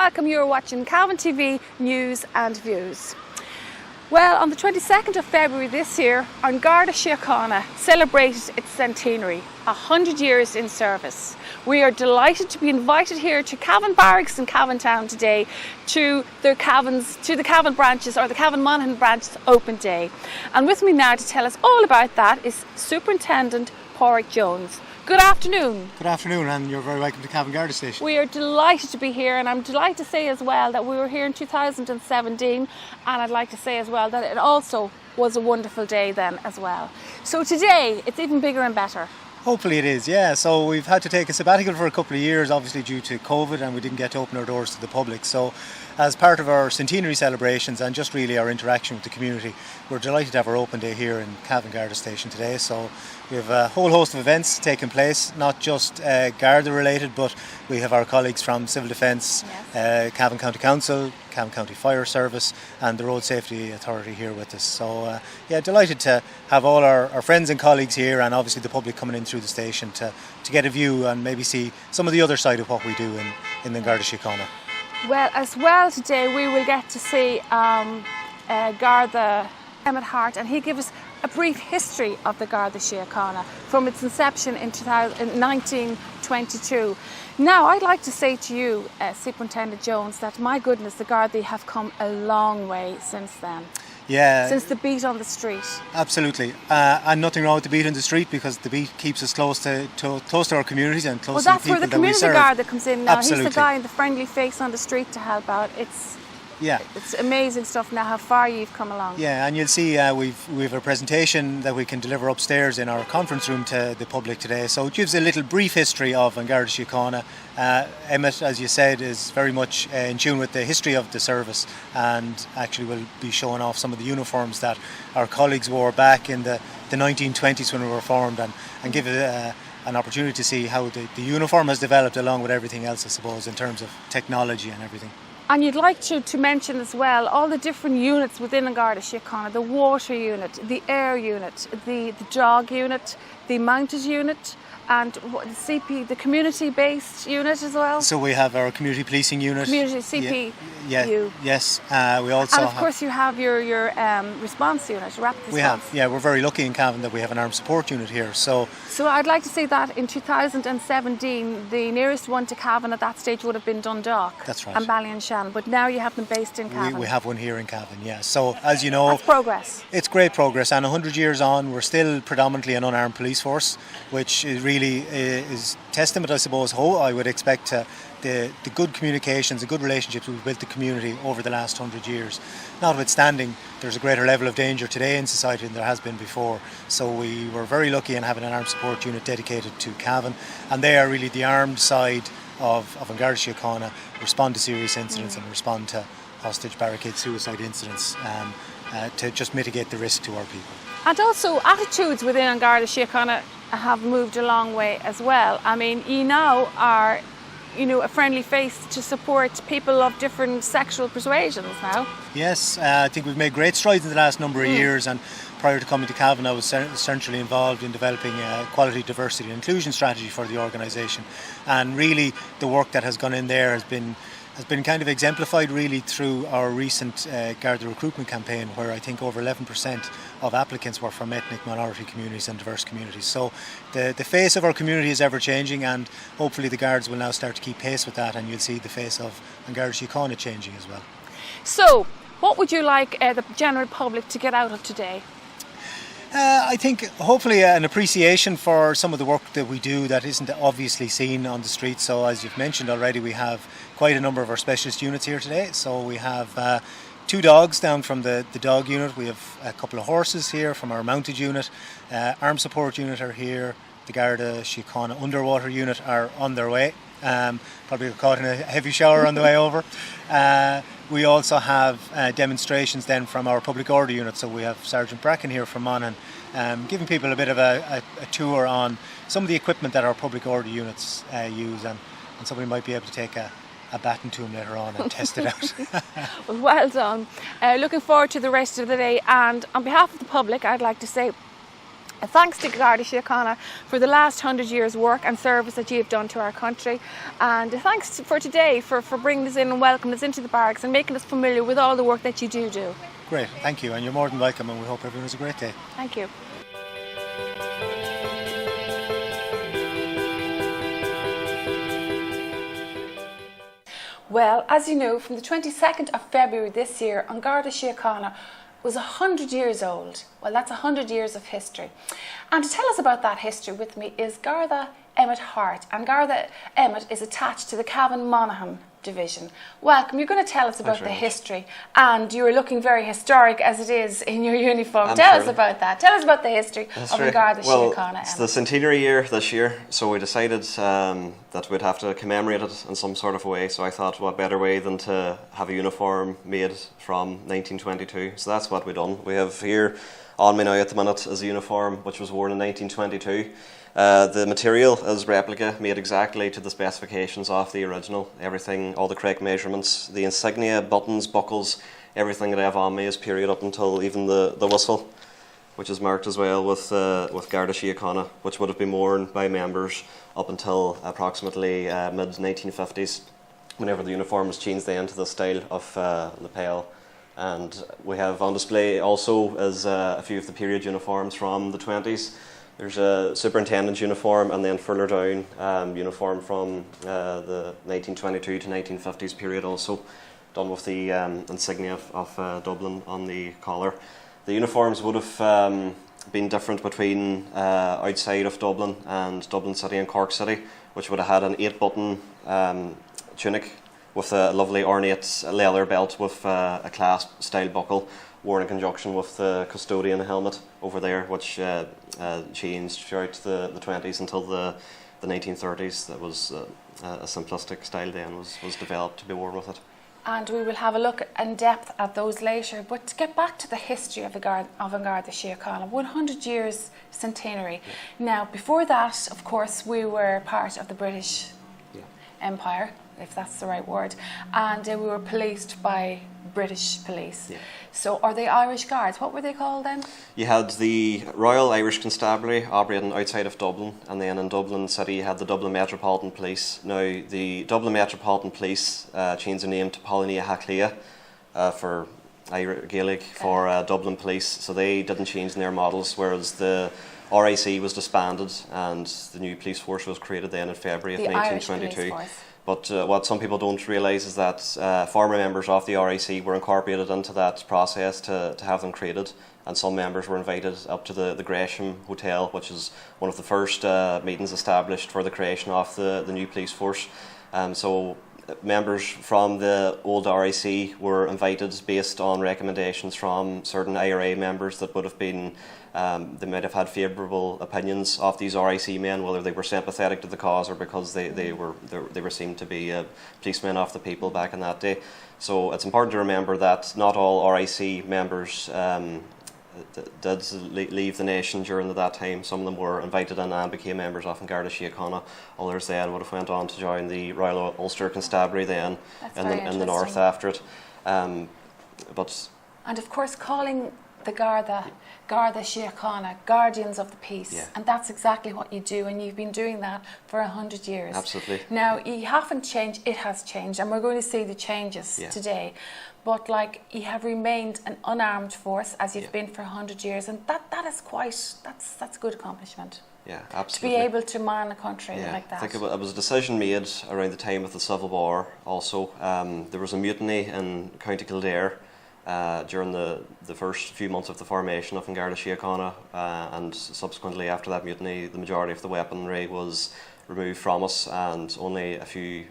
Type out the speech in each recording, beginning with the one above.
welcome. You're watching Cavan TV News and Views. Well, on the 22nd of February this year, Cavan Garda Centenary celebrated its centenary, 100 years in service. We are delighted to be invited here to Cavan Barracks in Cavan Town today to the Cavan branches, or the Cavan Monaghan branch's open day. And with me now to tell us all about that is Superintendent Pádraig Jones. Good afternoon. Good afternoon, and you're very welcome to Cavan Garda Station. We are delighted to be here, and I'm delighted to say as well that we were here in 2017, and I'd like to say as well that it also was a wonderful day then as well. So today it's even bigger and better. Hopefully it is, yeah. So we've had to take a sabbatical for a couple of years, obviously due to COVID, and we didn't get to open our doors to the public. So as part of our centenary celebrations and just really our interaction with the community, we're delighted to have our open day here in Cavan Garda Station today. So we have a whole host of events taking place, not just Garda related, but we have our colleagues from Civil Defence, Yes. Cavan County Council, Cavan County Fire Service and the Road Safety Authority here with us. So yeah, delighted to have all our friends and colleagues here, and obviously the public coming in through the station to get a view and maybe see some of the other side of what we do in the Garda Síochána. Well, as well today we will get to see Garda Emmett Hart, and he gave us a brief history of the Garda Síochána from its inception in 1922. Now, I'd like to say to you, Superintendent Jones, that my goodness, the Garda have come a long way since then. Yeah. Since the beat on the street. Absolutely. And nothing wrong with the beat on the street, because the beat keeps us close to our communities and close to the people that we serve. Well, that's where the community Garda comes in now. Absolutely. He's the guy in the friendly face on the street to help out. It's amazing stuff now how far you've come along. Yeah, and you'll see we've a presentation that we can deliver upstairs in our conference room to the public today. So it gives a little brief history of Garda Síochána. Emmett, as you said, is very much in tune with the history of the service, and actually will be showing off some of the uniforms that our colleagues wore back in the 1920s when we were formed, and give it an opportunity to see how the uniform has developed along with everything else, I suppose, in terms of technology and everything. And you'd like to mention as well all the different units within the Garda Síochána: the water unit, the air unit, the dog unit, the mounted unit, and the CP, the community-based unit as well. So we have our community policing unit. Community CP. Yes. We also and of course you have your response unit, rapid response. We're very lucky in Cavan that we have an armed support unit here. So I'd like to say that in 2017, the nearest one to Cavan at that stage would have been Dundalk. That's right. And Ballyshannon, but now you have them based in Cavan. We have one here in Cavan, yeah. So as you know, that's progress. It's great progress, and 100 years on, we're still predominantly an unarmed police force, which really is testament, I suppose, I would expect to the good communications, the good relationships we've built the community over the last 100 years. Notwithstanding, there's a greater level of danger today in society than there has been before. So we were very lucky in having an armed support unit dedicated to Cavan, and they are really the armed side of Garda Síochána, respond to serious incidents and respond to hostage, barricade, suicide incidents, to just mitigate the risk to our people. And also attitudes within Garda Síochána have moved a long way as well. I mean, you now are a friendly face to support people of different sexual persuasions now. Yes, I think we've made great strides in the last number of years, and prior to coming to Cavan I was essentially involved in developing a quality, diversity and inclusion strategy for the organisation, and really the work that has gone in there has been kind of exemplified really through our recent Garda recruitment campaign, where I think over 11% of applicants were from ethnic minority communities and diverse communities. So the face of our community is ever changing, and hopefully the Guards will now start to keep pace with that, and you'll see the face of Garda Síochána changing as well. So what would you like the general public to get out of today? I think hopefully an appreciation for some of the work that we do that isn't obviously seen on the street. So as you've mentioned already, we have quite a number of our specialist units here today. So we have 2 dogs down from the dog unit. We have a couple of horses here from our mounted unit. Armed support unit are here. The Garda Síochána underwater unit are on their way. Probably got caught in a heavy shower on the way over. We also have demonstrations then from our public order unit. So we have Sergeant Bracken here from Monaghan, giving people a bit of a tour on some of the equipment that our public order units use, and somebody might be able to take a baton to him later on and test it out. Well done. Looking forward to the rest of the day, and on behalf of the public I'd like to say Thanks to Garda Síochána for the last 100 years' work and service that you've done to our country. And thanks for today, for bringing us in and welcoming us into the barracks and making us familiar with all the work that you do. Great, thank you, and you're more than welcome, and we hope everyone has a great day. Thank you. Well, as you know, from the 22nd of February this year, An Garda Síochána was 100 years old. Well, that's 100 years of history. And to tell us about that history with me is Garda Emmett Hart. And Garda Emmett is attached to the Cavan Monaghan division. Welcome. You're going to tell us about the history, and you're looking very historic as it is in your uniform. Tell us about that. Tell us about the history of An Garda Síochána. It's the centenary year this year, so we decided that we'd have to commemorate it in some sort of a way. So I thought, what better way than to have a uniform made from 1922. So that's what we've done. We have here on me now at the minute is a uniform which was worn in 1922. The material is replica, made exactly to the specifications of the original. Everything, all the correct measurements, the insignia, buttons, buckles, everything that I have on me is period up until even the whistle, which is marked as well with Garda Síochána, which would have been worn by members up until approximately mid-1950s, whenever the uniform was changed then to the style of lapel. And we have on display also is a few of the period uniforms from the 20s. There's a superintendent's uniform, and then further down uniform from the 1922 to 1950s period, also done with the insignia of Dublin on the collar. The uniforms would have been different between outside of Dublin and Dublin City and Cork City, which would have had an 8-button tunic with a lovely ornate leather belt with a clasp style buckle, worn in conjunction with the custodian helmet over there, which changed throughout the 20s until the 1930s. That was a simplistic style then was developed to be worn with it. And we will have a look in depth at those later. But to get back to the history of An Garda Síochána, 100 years centenary. Yeah. Now, before that, of course, we were part of the British Empire, if that's the right word, and we were policed by British police. Yeah. So are they Irish Guards? What were they called then? You had the Royal Irish Constabulary operating outside of Dublin, and then in Dublin City you had the Dublin Metropolitan Police. Now the Dublin Metropolitan Police changed their name to Polínia Haclia for Gaelic for Dublin Police, so they didn't change their models, whereas the RIC was disbanded and the new police force was created then in February of 1922. But what some people don't realise is that former members of the RIC were incorporated into that process to have them created, and some members were invited up to the Gresham Hotel, which is one of the first meetings established for the creation of the new police force. So members from the old RIC were invited based on recommendations from certain IRA members that would have been they might have had favourable opinions of these RIC men, whether they were sympathetic to the cause or because they were seen to be policemen of the people back in that day. So it's important to remember that not all RIC members did leave the nation during that time. Some of them were invited in and became members of An Garda Síochána. Others then would have went on to join the Royal Ulster Constabulary then in the north after it. And of course, calling the Garda Síochána, guardians of the peace, and that's exactly what you do, and you've been doing that for 100 years. Absolutely. Now, you haven't changed, it has changed, and we're going to see the changes today, but like, you have remained an unarmed force as you've been for 100 years, and that is that's a good accomplishment. Yeah, absolutely. To be able to man a country like that. I think it was a decision made around the time of the Civil War also. There was a mutiny in County Kildare during the first few months of the formation of An Garda Síochána, and subsequently after that mutiny the majority of the weaponry was removed from us, and only a few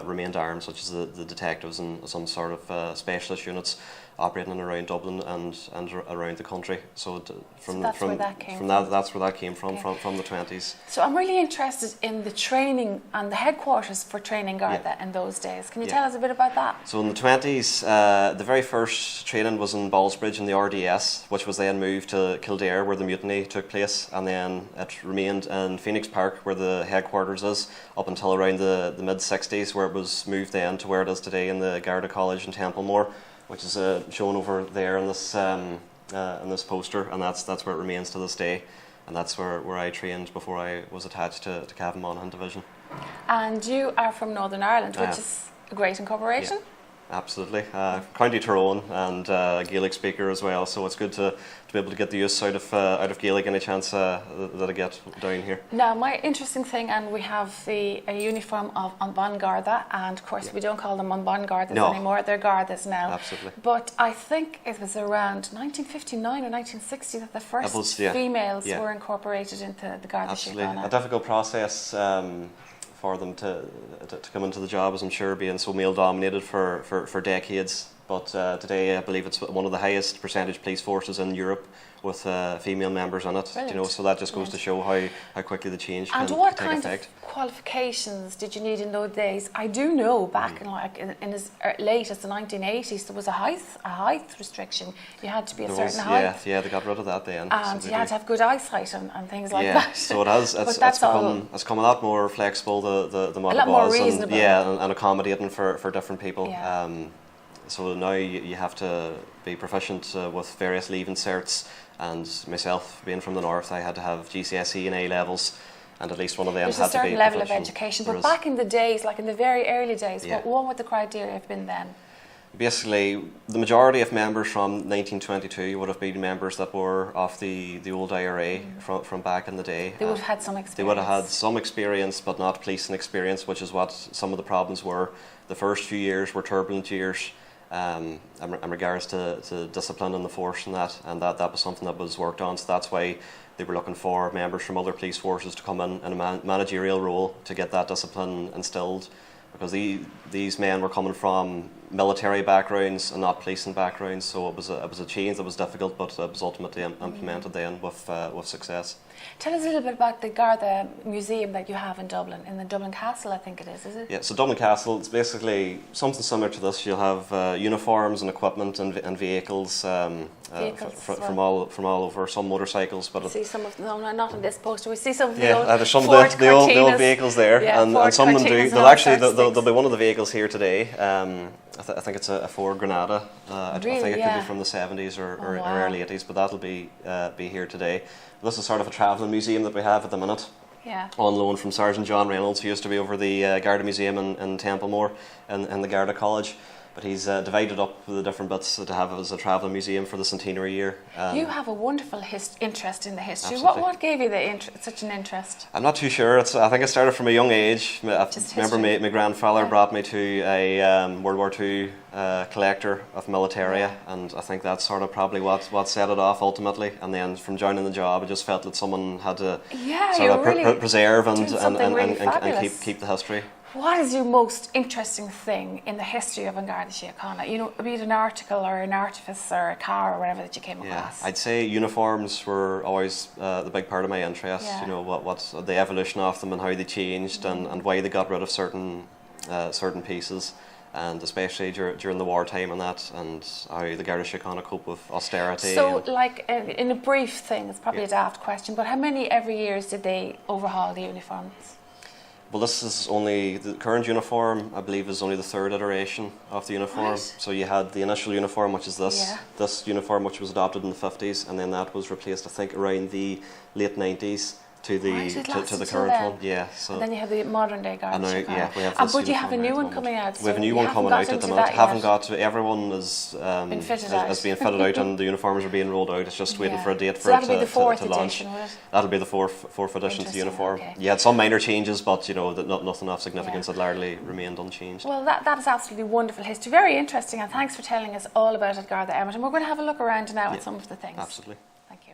remained armed, such as the detectives and some sort of specialist units operating in around Dublin and around the country. So that's where that came from the 20s. So I'm really interested in the training and the headquarters for training Garda in those days. Can you tell us a bit about that? So in the 20s, the very first training was in Ballsbridge in the RDS, which was then moved to Kildare where the mutiny took place, and then it remained in Phoenix Park where the headquarters is up until around the mid-60s, where it was moved then to where it is today in the Garda College in Templemore, which is shown over there in this poster, and that's where it remains to this day. and that's where I trained before I was attached to Cavan Monaghan Division. And you are from Northern Ireland, which is a great incorporation. Yeah. Absolutely. County Tyrone, and a Gaelic speaker as well, so it's good to be able to get the use out of Gaelic any chance that I get down here. Now, my interesting thing, and we have a uniform of Cavan Garda, and of course we don't call them Cavan Gardas anymore, they're Gardas now. Absolutely. But I think it was around 1959 or 1960 that the first females were incorporated into the Garda Absolutely. Síochána. A difficult process for them to come into the job, as I'm sure, being so male dominated for decades. But today I believe it's one of the highest percentage police forces in Europe with female members in it. You know, so that just goes to show how quickly the change can take effect. And what kind of qualifications did you need in those days? I do know back in as late as the 1980s there was a height restriction. You had to be a certain height. Yeah, they got rid of that then. And you had to have good eyesight and things like that. Yeah, so it has. It's become a lot more flexible. The model a lot more reasonable. And accommodating for different people. Yeah. So now you have to be proficient with various leaving certs, and myself being from the north, I had to have GCSE and A levels, and at least one of them There's had to be a certain level of education. But back in the days, like in the very early days, what would the criteria have been then? Basically, the majority of members from 1922 would have been members that were of the old IRA from back in the day. They would have had some experience. They would have had some experience, but not policing experience, which is what some of the problems were. The first few years were turbulent years. In regards to discipline in the force and that was something that was worked on, so that's why they were looking for members from other police forces to come in a managerial role to get that discipline instilled, because these men were coming from military backgrounds and not policing backgrounds, so it was a change that was difficult, but it was ultimately implemented then with success. Tell us a little bit about the Garda Museum that you have in Dublin, in the Dublin Castle, I think it is it? Yeah, so Dublin Castle, it's basically something similar to this. You'll have uniforms and equipment and vehicles, from all over, some motorcycles. But we see some of them, no, not on this poster, we see some of the the old vehicles there, and some of them do. There'll be one of the vehicles here today. I think it's a Ford Granada. I think it could be from the 70s or early 80s, but that'll be here today. This is sort of a travelling museum that we have at the minute. Yeah. On loan from Sergeant John Reynolds, who used to be over the Garda Museum in Templemore in the Garda College. But he's divided up the different bits to have as a travelling museum for the centenary year. You have a wonderful interest in the history. Absolutely. What gave you such an interest? I'm not too sure. I think it started from a young age. I remember my grandfather brought me to a World War II collector of militaria, and I think that's sort of probably what set it off ultimately. And then from joining the job, I just felt that someone had to sort of preserve and keep the history. What is your most interesting thing in the history of Garda Síochána? You know, be it an article or an artifice or a car or whatever that you came across. I'd say uniforms were always the big part of my interest. Yeah. You know, what's the evolution of them and how they changed and why they got rid of certain pieces, and especially during the wartime and how the Garda Síochána cope with austerity. So, in a brief thing, it's probably a daft question, but how many every year did they overhaul the uniforms? Well, this is only the current uniform. I believe is only the third iteration of the uniform. Right. So you had the initial uniform, which is this uniform, which was adopted in the 50s, and then that was replaced, I think, around the late 90s to the current one. Yeah. So and then you have the modern day Garda Síochána. We have this. But you have a new one coming out. We have a new one coming out at the minute. Everyone is being fitted out, and the uniforms are being rolled out. It's just waiting for a date for it to launch. That'll be the fourth edition, will it? That'll be the fourth edition to the uniform. Okay. You had some minor changes, but nothing of significance had largely remained unchanged. Well, that is absolutely wonderful history. Very interesting, and thanks for telling us all about it, Garda Emmet. And we're going to have a look around now at some of the things. Absolutely. Thank you.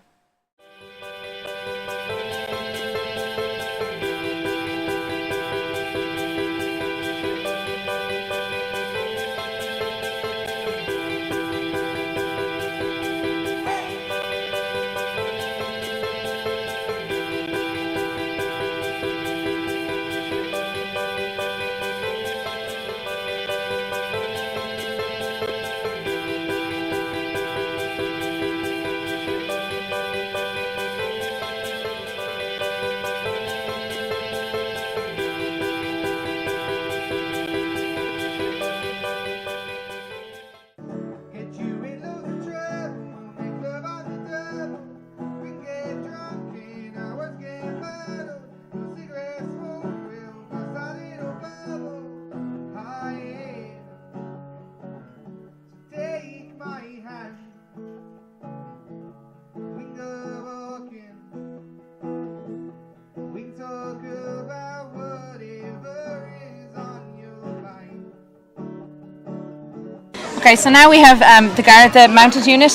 Okay, so now we have the Garda mounted unit.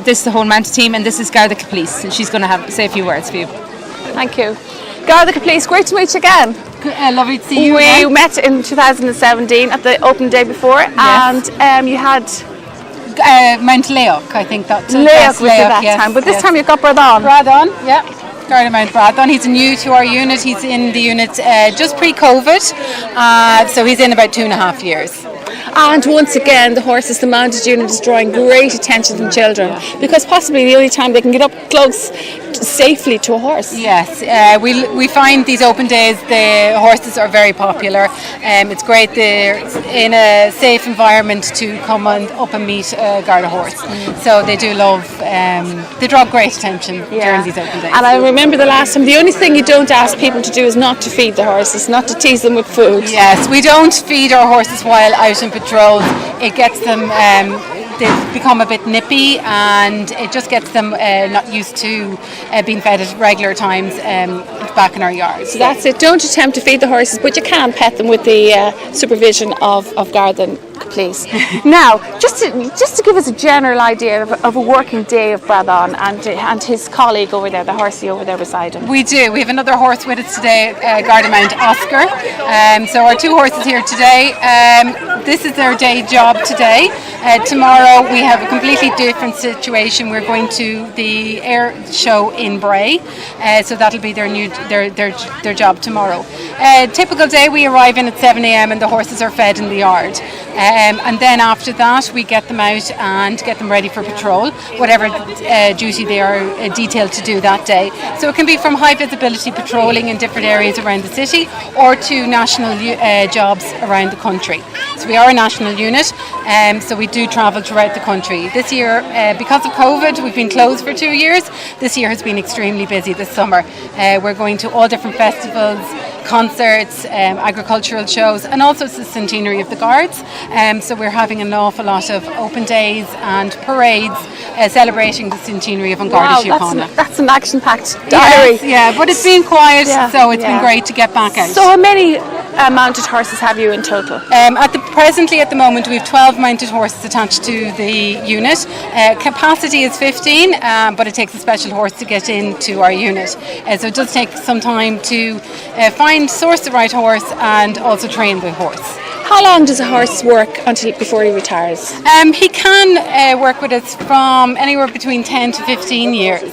This is the whole mounted team, and this is Garda Police, and she's going to say a few words for you. Thank you. Garda Police, great to meet you again. Lovely to see you. We met in 2017 at the open day before, yes. And you had Mount Leoch, I think that. Leoch was at that time, but this time you got Bradon. Bradon, yeah. Garda Mount Bradon. He's new to our unit. He's in the unit just pre-COVID, so he's in about 2.5 years. And once again, the horses, the mounted unit is drawing great attention from children because possibly the only time they can get up close safely to a horse. Yes, we find these open days, the horses are very popular. It's great they're in a safe environment to come up and meet a Garda horse. So they do love, they draw great attention during these open days. And I remember the last time, the only thing you don't ask people to do is not to feed the horses, not to tease them with food. Yes, we don't feed our horses while out in patrol. It gets them, they become a bit nippy, and it just gets them not used to being fed at regular times back in our yard. So that's it. Don't attempt to feed the horses, but you can pet them with the supervision of Garda Police. Now, just to give us a general idea of a working day of Bradon and his colleague over there, the horsey over there beside him. We do. We have another horse with us today, Garda Mount Oscar. So our two horses here today. This is their day job today. Tomorrow we have a completely different situation. We're going to the air show in Bray, so that'll be their job tomorrow. Typical day, we arrive in at 7 a.m. and the horses are fed in the yard. And then after that we get them out and get them ready for patrol, whatever duty they are detailed to do that day. So it can be from high visibility patrolling in different areas around the city or to national jobs around the country. So we are a national unit, so we do travel throughout the country. This year, because of COVID, we've been closed for 2 years. This year has been extremely busy this summer. We're going to all different festivals, concerts, agricultural shows, and also it's the centenary of the Guards. So we're having an awful lot of open days and parades celebrating the centenary of Garda Síochána. That's an action-packed diary. Yes, yeah, but it's been quiet, so it's been great to get back out. So how many mounted horses have you in total? Presently at the moment we have 12 mounted horses attached to the unit. Capacity is 15, but it takes a special horse to get into our unit. So it does take some time to source the right horse and also train the horse. How long does a horse work before he retires? He can work with us from anywhere between 10 to 15 years.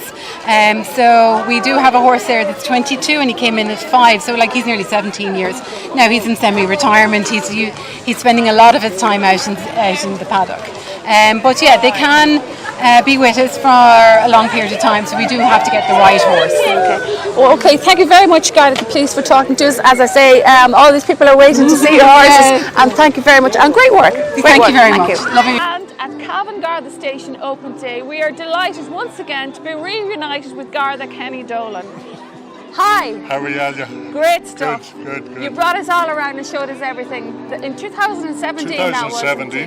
So we do have a horse there that's 22 and he came in at 5, so he's nearly 17 years. Now he's in semi-retirement, he's spending a lot of his time out in the paddock. But yeah, they can be with us for a long period of time, so we do have to get the right horse. Okay. Well, okay, thank you very much, Garda Police, for talking to us. As I say, all these people are waiting to see your horses, and thank you very much, and great work. Thank you very much. Lovely. And at Cavan Garda Station Open Day, we are delighted once again to be reunited with Garda Kenny Dolan. Hi. How are you? Great stuff. Good. You brought us all around and showed us everything. In 2017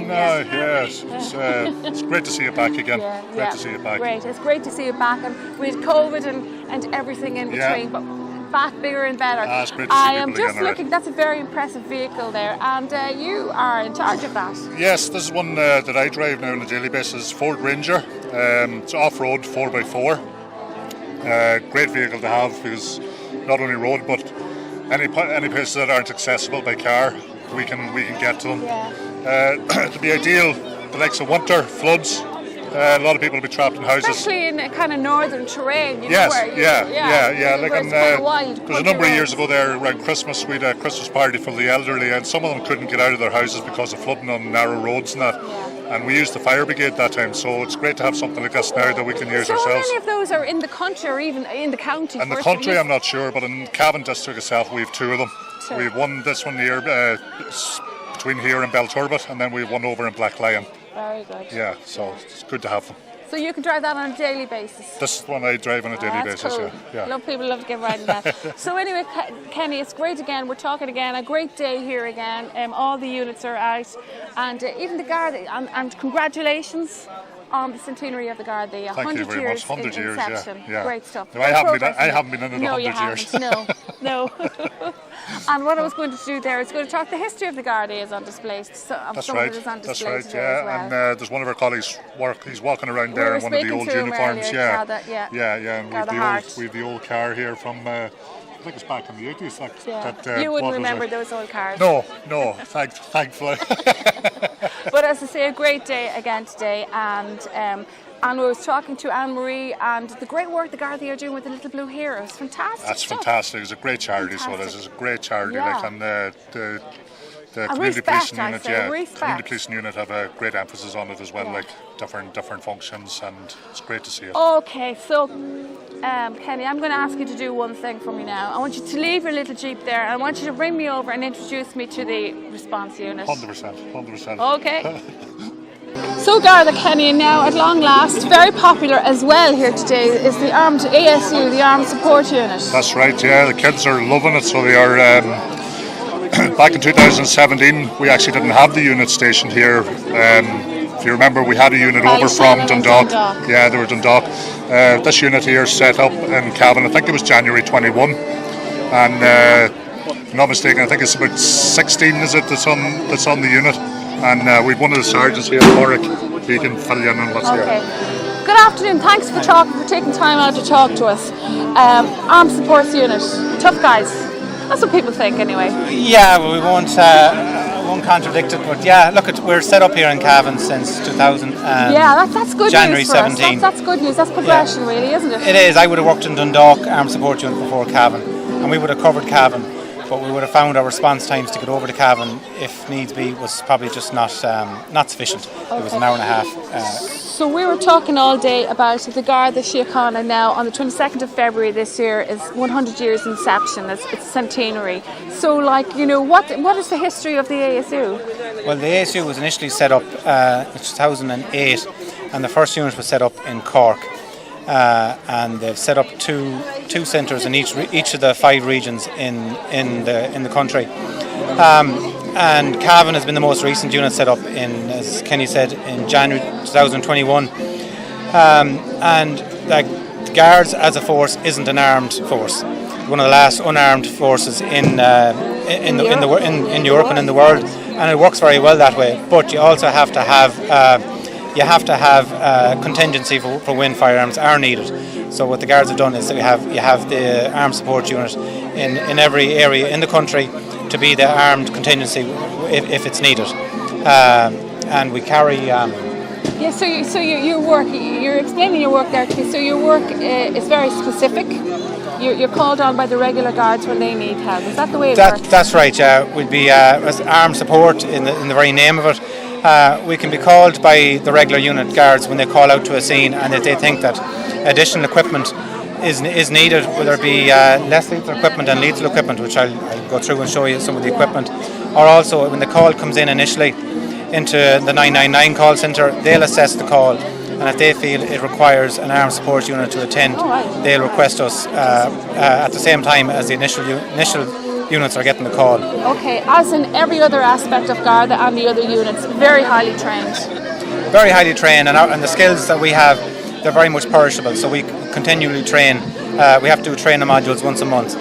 yes. It's great to see you back again. Great to see you back. Great. It's great to see you back. And with COVID and everything in between, but back bigger and better. It's great to see I am people just again, looking, that's a very impressive vehicle there, and you are in charge of that. Yes, this is one that I drive now on a daily basis, Ford Ranger. It's off-road 4x4. Great vehicle to have because not only road but any places that aren't accessible by car we can get to them. It'll be ideal the likes of winter, floods. A lot of people will be trapped in houses. Especially in a kind of northern terrain. Yes, Wild, there's a number of years ago there around Christmas, we had a Christmas party for the elderly and some of them couldn't get out of their houses because of flooding on narrow roads and that. And we used the fire brigade that time, so it's great to have something like this now that we can use ourselves. How many of those are in the country or even in the county? In the country, I'm not sure, but in Cavan district itself, we have 2 of them. We have one, this one here, between here and Belturbet, and then we have one over in Black Lion. Very good. Yeah, so it's good to have them. So you can drive that on a daily basis? This one I drive on a daily basis, cool. yeah. People love to get riding that. So anyway, Kenny, it's great again. We're talking again. A great day here again. All the units are out, and even the Garda. And congratulations on the centenary of the Garda. Thank you 100 very years much. 100 in years, inception. yeah. Great stuff. No, I haven't been in it No, 100 you years. haven't. No. And what I was going to do there is going to talk the history of the Garda is on display. That's right. That's right. As Yeah, well. and there's one of our colleagues. He's walking around there in one of the old uniforms. Earlier, And we've the old car here from. I think it's back in the 80s. You wouldn't remember those old cars. No, thankfully. But as I say, a great day again today, and I was talking to Anne-Marie and the great work the Garda are doing with the Little Blue Heroes. Fantastic. That's stuff. fantastic. It's a great charity, so it is. It's a great charity. Yeah. And the community policing unit, community policing unit have a great emphasis on it as well, like different functions, and it's great to see it. Okay, so Kenny, I'm going to ask you to do one thing for me now. I want you to leave your little Jeep there, and I want you to bring me over and introduce me to the response unit. 100%. Okay. So Garda, Kenny, now at long last, very popular as well here today is the armed ASU, the Armed Support Unit. That's right, yeah, the kids are loving it, so they are. Back in 2017, we actually didn't have the unit stationed here. If you remember, we had a unit over from Dundalk. Yeah, they were Dundalk. This unit here set up in Cavan, I think it was January 21, and if I'm not mistaken, I think it's about 16 is it that's on the unit, and we've one of the sergeants here, Warwick. He can fill you in on what's here. Good afternoon. Thanks for taking time out to talk to us. Armed Supports Unit, tough guys. That's what people think, anyway. Yeah, well, we won't contradict it, but yeah, look, we're set up here in Cavan since 2000. That's good January news for 17. us. That's good news. That's progression, really, isn't it? It is. I would have worked in Dundalk Armed Support Unit before Cavan, and we would have covered Cavan, but we would have found our response times to get over to Cavan, if needs be, was probably just not sufficient. Okay. It was an hour and a half. So we were talking all day about the Garda Síochána now on the 22nd of February this year is 100 years inception, it's centenary. So what is the history of the ASU? Well, the ASU was initially set up in 2008, and the first unit was set up in Cork. And they've set up two centres in each of the 5 regions in the country. And Cavan has been the most recent unit set up in, as Kenny said, in January 2021. And the Guards as a force isn't an armed force. One of the last unarmed forces in Europe and in the world, and it works very well that way. But you also have to have contingency for when firearms are needed. So what the Guards have done is that you have the armed support unit in every area in the country to be the armed contingency if it's needed, and we carry. So your work, you're explaining your work there to me. So your work is very specific. You're called on by the regular Guards when they need help. Is that the way it works? That's right. Yeah, we'd be as armed support in the very name of it. We can be called by the regular unit Guards when they call out to a scene, and if they think that additional equipment is needed, whether it be less lethal equipment and lethal equipment, which I'll go through and show you some of the equipment, or also when the call comes in initially into the 999 call centre, they'll assess the call, and if they feel it requires an armed support unit to attend, they'll request us at the same time as the initial units are getting the call. Okay, as in every other aspect of Garda and the other units, very highly trained. Very highly trained, and the skills that we have, they're very much perishable, so we continually train. We have to do training modules once a month,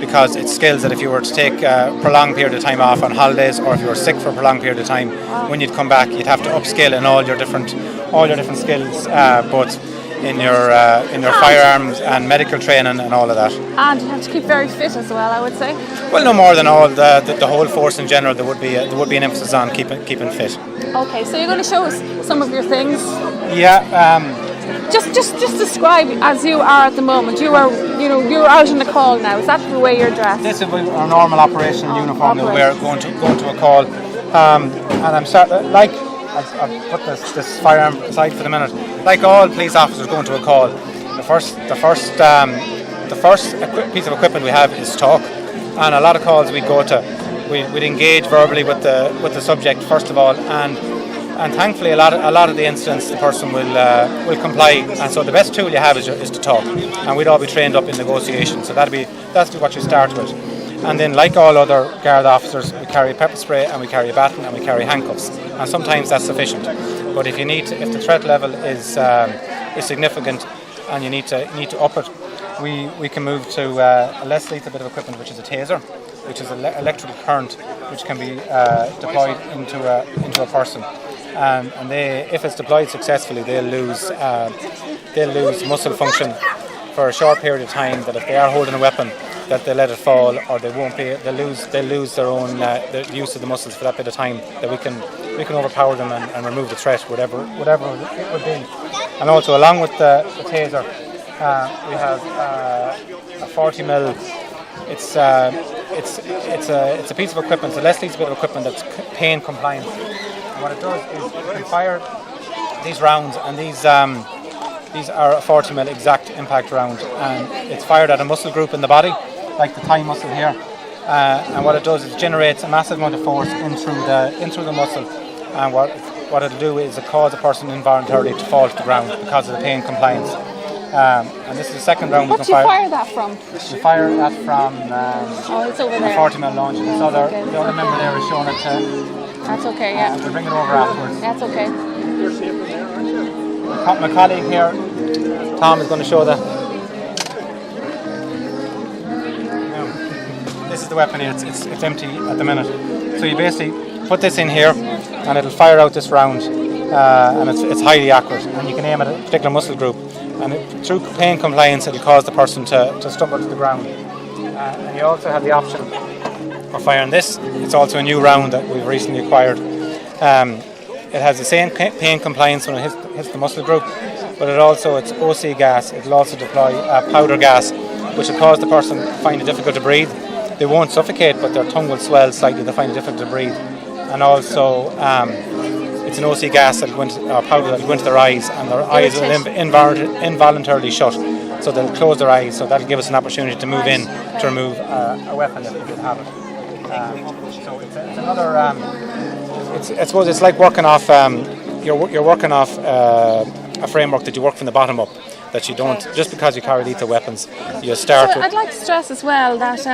because it's skills that if you were to take a prolonged period of time off on holidays, or if you were sick for a prolonged period of time, when you'd come back you'd have to upskill in all your different skills, both in your firearms and medical training and all of that. And you have to keep very fit as well, I would say. Well, no more than all the whole force in general. There would be an emphasis on keeping fit. Okay, so you're going to show us some of your things. Yeah. Just describe as you are at the moment. You're out on the call now. Is that the way you're dressed? This is our normal operational uniform that we're going to a call. And I'm starting I'll put this firearm aside for the minute. Like all police officers going to a call, the first piece of equipment we have is talk, and a lot of calls we go to, we'd engage verbally with the subject first of all, and thankfully a lot of the incidents the person will comply, and so the best tool you have is to talk, and we'd all be trained up in negotiation. So that's what you start with. And then, like all other Garda officers, we carry a pepper spray and we carry a baton and we carry handcuffs. And sometimes that's sufficient. But if the threat level is significant and you need to up it, we can move to a less lethal bit of equipment, which is a taser, which is an electrical current which can be deployed into a person. And if it's deployed successfully, they'll lose muscle function for a short period of time. That if they are holding a weapon, that they let it fall, or they'll lose their own the use of the muscles for that bit of time. That we can overpower them and remove the threat, whatever it would be. And also, along with the taser, we have a 40mm. It's a piece of equipment. It's a less lethal bit of equipment that's pain compliant. And what it does is it can fire these rounds, and these are a 40mm exact impact round, and it's fired at a muscle group in the body, like the thigh muscle here. And what it does is it generates a massive amount of force in through the muscle. And what it'll do is it cause a person involuntarily to fall to the ground because of the pain compliance. And this is the second round we can fire. What do you fire that from? We fire that from it's over there. a 40mm launch. So the other member there is showing it to. That's okay, yeah. We'll bring it over afterwards. That's okay. My colleague here, Tom, is going to show this is the weapon here. It's empty at the minute. So you basically put this in here, and it'll fire out this round, and it's highly accurate. And you can aim at a particular muscle group, and through pain compliance, it'll cause the person to stumble to the ground. And you also have the option of firing this. It's also a new round that we've recently acquired. It has the same pain compliance when it hits the muscle group, but it's OC gas. It'll also deploy powder gas, which will cause the person to find it difficult to breathe. They won't suffocate, but their tongue will swell slightly. They find it difficult to breathe. And also, it's an OC gas powder that will go into their eyes, and their eyes will involuntarily shut. So they'll close their eyes. So that'll give us an opportunity to move in to remove a weapon if we could have it. So it's another. I suppose it's like working off. You're working off a framework that you work from the bottom up. That you don't just because you carry lethal weapons, you start. So I'd like to stress as well that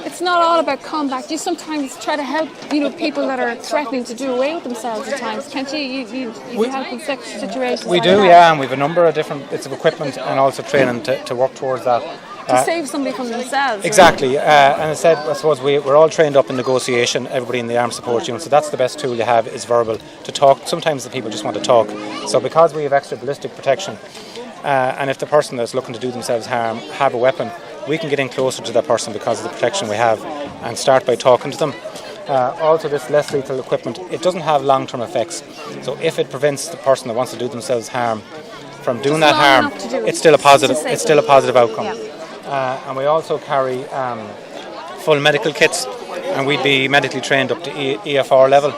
it's not all about combat. You sometimes try to help people that are threatening to do away with themselves at times. Can't you? You help in such situations. We do, yeah, and we have a number of different bits of equipment and also training to work towards that. To save somebody from themselves. Exactly, and I suppose we're all trained up in negotiation, everybody in the armed support unit, so that's the best tool you have is verbal, to talk. Sometimes the people just want to talk. So because we have extra ballistic protection, and if the person that's looking to do themselves harm have a weapon, we can get in closer to that person because of the protection we have and start by talking to them. Also, this less lethal equipment, it doesn't have long-term effects. So if it prevents the person that wants to do themselves harm from doing that harm, it's still a positive outcome. Yeah. And we also carry full medical kits, and we'd be medically trained up to EFR level.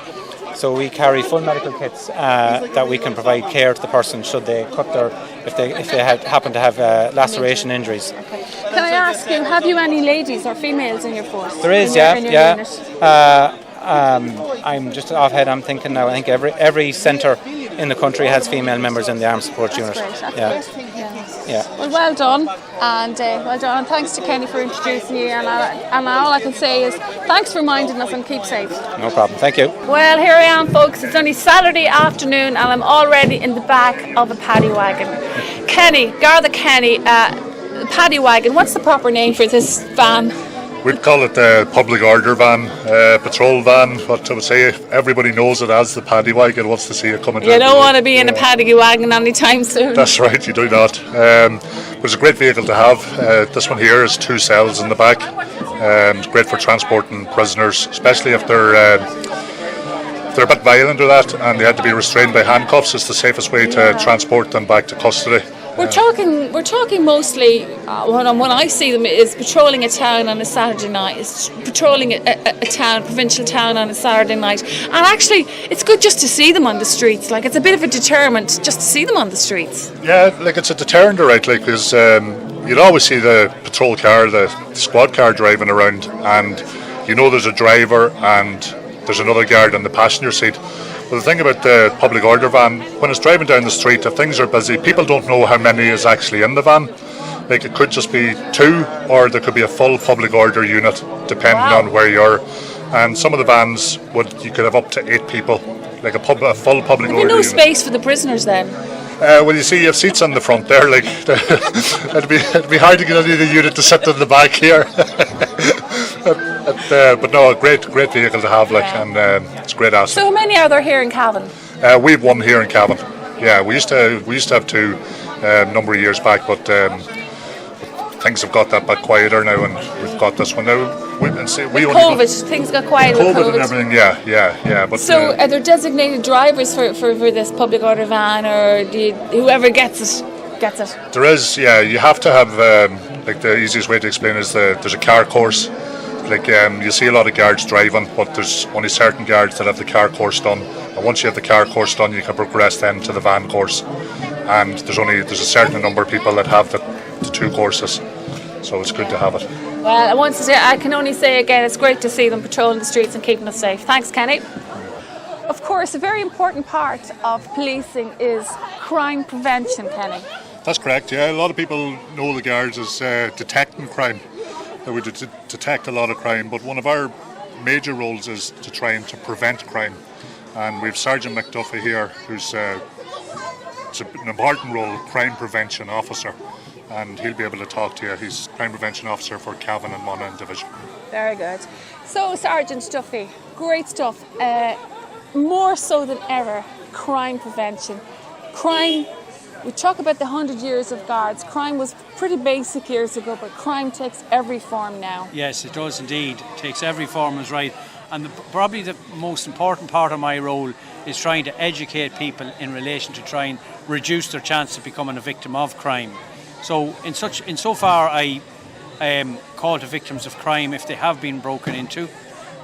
So we carry full medical kits that we can provide care to the person should they if they happen to have laceration injuries. Can I ask you, have you any ladies or females in your force? There is, I'm just offhead. I'm thinking now. I think every centre in the country has female members in the armed support unit. That's great. Well done, and thanks to Kenny for introducing you, and all I can say is thanks for reminding us, and keep safe. No problem, thank you. Well, here I am, folks. It's only Saturday afternoon and I'm already in the back of a paddy wagon. Kenny, Garda Kenny, paddy wagon, what's the proper name for this van? We'd call it the public order van, patrol van, but I would say everybody knows it as the paddy wagon, wants to see it coming down. You don't want to be in a paddy wagon anytime soon. That's right, you do not. But it's a great vehicle to have. This one here is 2 cells in the back. It's great for transporting prisoners, especially if they're a bit violent or that and they had to be restrained by handcuffs. It's the safest way to transport them back to custody. We're talking mostly, when I see them, is patrolling a town on a Saturday night, is patrolling a provincial town on a Saturday night. And actually, it's good just to see them on the streets. Like, it's a bit of a deterrent just to see them on the streets. Yeah, like it's a deterrent, right? Like, because you'd always see the patrol car, the squad car driving around, and you know there's a driver and there's another guard in the passenger seat. Well, the thing about the public order van, when it's driving down the street, if things are busy, people don't know how many is actually in the van. Like it could just be 2, or there could be a full public order unit, depending on where you're. And some of the vans you could have up to 8 people, like a full public order no unit. space for the prisoners then. Well, you see, you have seats on the front there. Like it'd be hard to get any of the unit to sit in the back here. But no, a great vehicle to have, and it's a great asset. So how many are there here in Cavan? We've one here in Cavan. Yeah, we used to have 2 a number of years back, but things have got that bit quieter now, and we've got this one now. Things got quiet with COVID and everything. Yeah. But so are there designated drivers for this public order van, or whoever gets it? There is. Yeah, you have to have like the easiest way to explain is there's a car course. Like you see a lot of guards driving, but there's only certain guards that have the car course done. And once you have the car course done, you can progress then to the van course. And there's a certain number of people that have the 2 courses, so it's good to have it. Well, I can only say again, it's great to see them patrolling the streets and keeping us safe. Thanks, Kenny. Of course, a very important part of policing is crime prevention, Kenny. That's correct. Yeah, a lot of people know the guards as detecting crime. We detect a lot of crime, but one of our major roles is to try to prevent crime. And we've Sergeant McDuffie here, who's it's an important role, crime prevention officer, and he'll be able to talk to you. He's crime prevention officer for Cavan and Monaghan Division. Very good. So, Sergeant Duffy, great stuff. More so than ever, crime prevention. Crime. We talk about the 100 years of guards. Crime was pretty basic years ago, but crime takes every form now. Yes, it does indeed. It takes every form is right. And probably the most important part of my role is trying to educate people in relation to try and reduce their chance of becoming a victim of crime. So insofar I call to victims of crime if they have been broken into,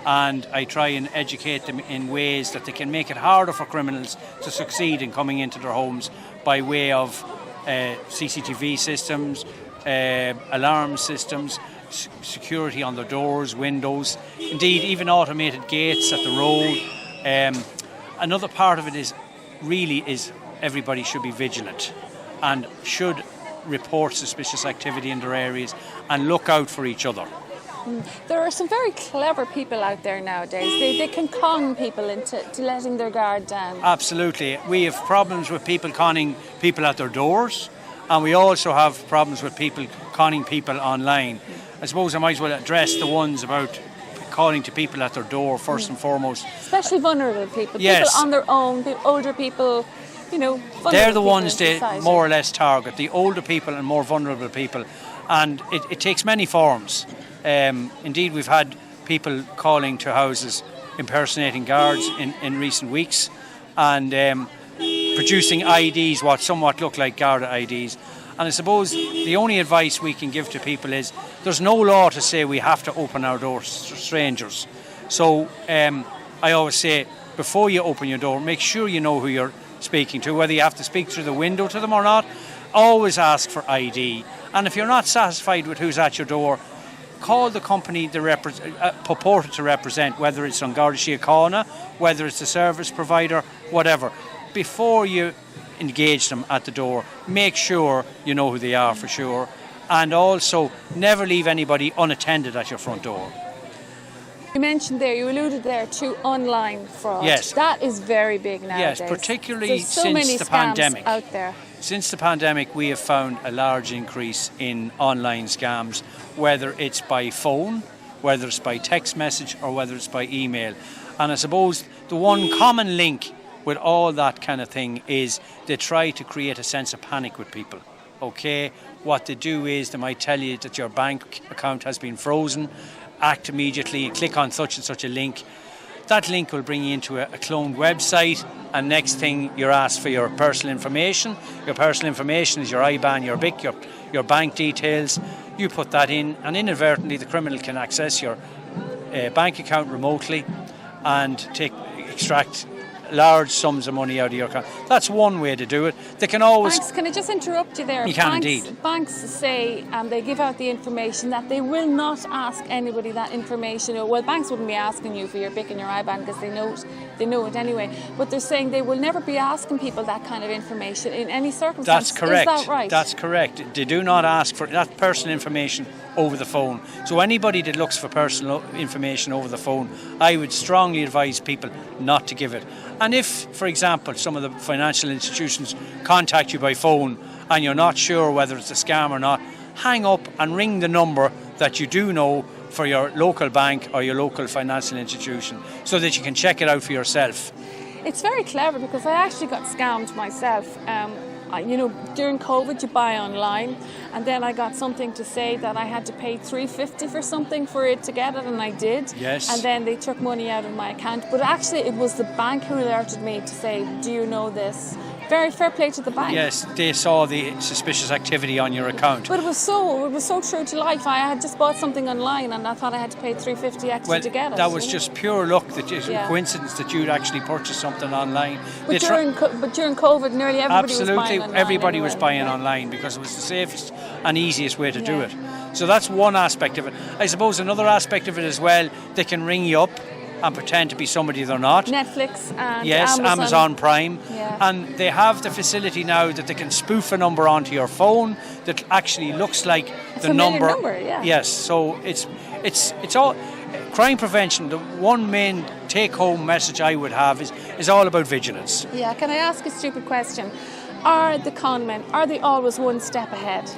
and I try and educate them in ways that they can make it harder for criminals to succeed in coming into their homes by way of CCTV systems, alarm systems, security on the doors, windows, indeed even automated gates at the road. Another part of it is everybody should be vigilant and should report suspicious activity in their areas and look out for each other. There are some very clever people out there nowadays. They can con people into letting their guard down. Absolutely. We have problems with people conning people at their doors, and we also have problems with people conning people online. I suppose I might as well address the ones about calling to people at their door first and foremost. Especially vulnerable people. Yes. People on their own, older people, they're the ones they more or less target, the older people and more vulnerable people. And it takes many forms. Indeed, we've had people calling to houses impersonating guards in recent weeks and producing IDs, what somewhat look like Garda IDs. And I suppose the only advice we can give to people is there's no law to say we have to open our doors to strangers. So I always say, before you open your door, make sure you know who you're speaking to, whether you have to speak through the window to them or not. Always ask for ID. And if you're not satisfied with who's at your door, call the company purported to represent, whether it's on Garda Síochána, whether it's a service provider, whatever. Before you engage them at the door, make sure you know who they are for sure, and also never leave anybody unattended at your front door. You alluded there to online fraud. Yes. That is very big nowadays. Yes, particularly so since many the scams pandemic. out there. Since the pandemic, we have found a large increase in online scams, whether it's by phone, whether it's by text message, or whether it's by email. And I suppose the one common link with all that kind of thing is they try to create a sense of panic with people. Okay, what they do is they might tell you that your bank account has been frozen, act immediately and click on such and such a link. That link will bring you into a cloned website, and next thing you're asked for your personal information. Your personal information is your IBAN, your BIC, your bank details. You put that in, and inadvertently the criminal can access your bank account remotely and extract large sums of money out of your account. That's one way to do it. They can always... Banks, can I just interrupt you there? You can indeed. Banks say, they give out the information that they will not ask anybody that information. Well, banks wouldn't be asking you for your BIC and your IBAN because they know it anyway. But they're saying they will never be asking people that kind of information in any circumstance. That's correct. Is that right? That's correct. They do not ask for that personal information over the phone. So anybody that looks for personal information over the phone, I would strongly advise people not to give it. And if, for example, some of the financial institutions contact you by phone and you're not sure whether it's a scam or not, hang up and ring the number that you do know for your local bank or your local financial institution so that you can check it out for yourself. It's very clever because I actually got scammed myself. During COVID you buy online, and then I got something to say that I had to pay $3.50 for something for it to get it, and I did. Yes. And then they took money out of my account. But actually it was the bank who alerted me to say, do you know this? Very fair play to the bank. Yes, they saw the suspicious activity on your account. But it was so true to life. I had just bought something online and I thought I had to pay $3.50 extra to get it. That was just pure luck, coincidence that you'd actually purchased something online. But during COVID, nearly everybody was buying online. Everybody was anyway. buying online because it was the safest and easiest way to do it. So that's one aspect of it. I suppose another aspect of it as well, they can ring you up and pretend to be somebody they're not. Netflix and Amazon Prime. Yeah. And they have the facility now that they can spoof a number onto your phone that actually looks like the number. Yeah. Yes, so it's all crime prevention. The one main take-home message I would have is all about vigilance. Yeah, can I ask a stupid question? Are the con men, are they always one step ahead?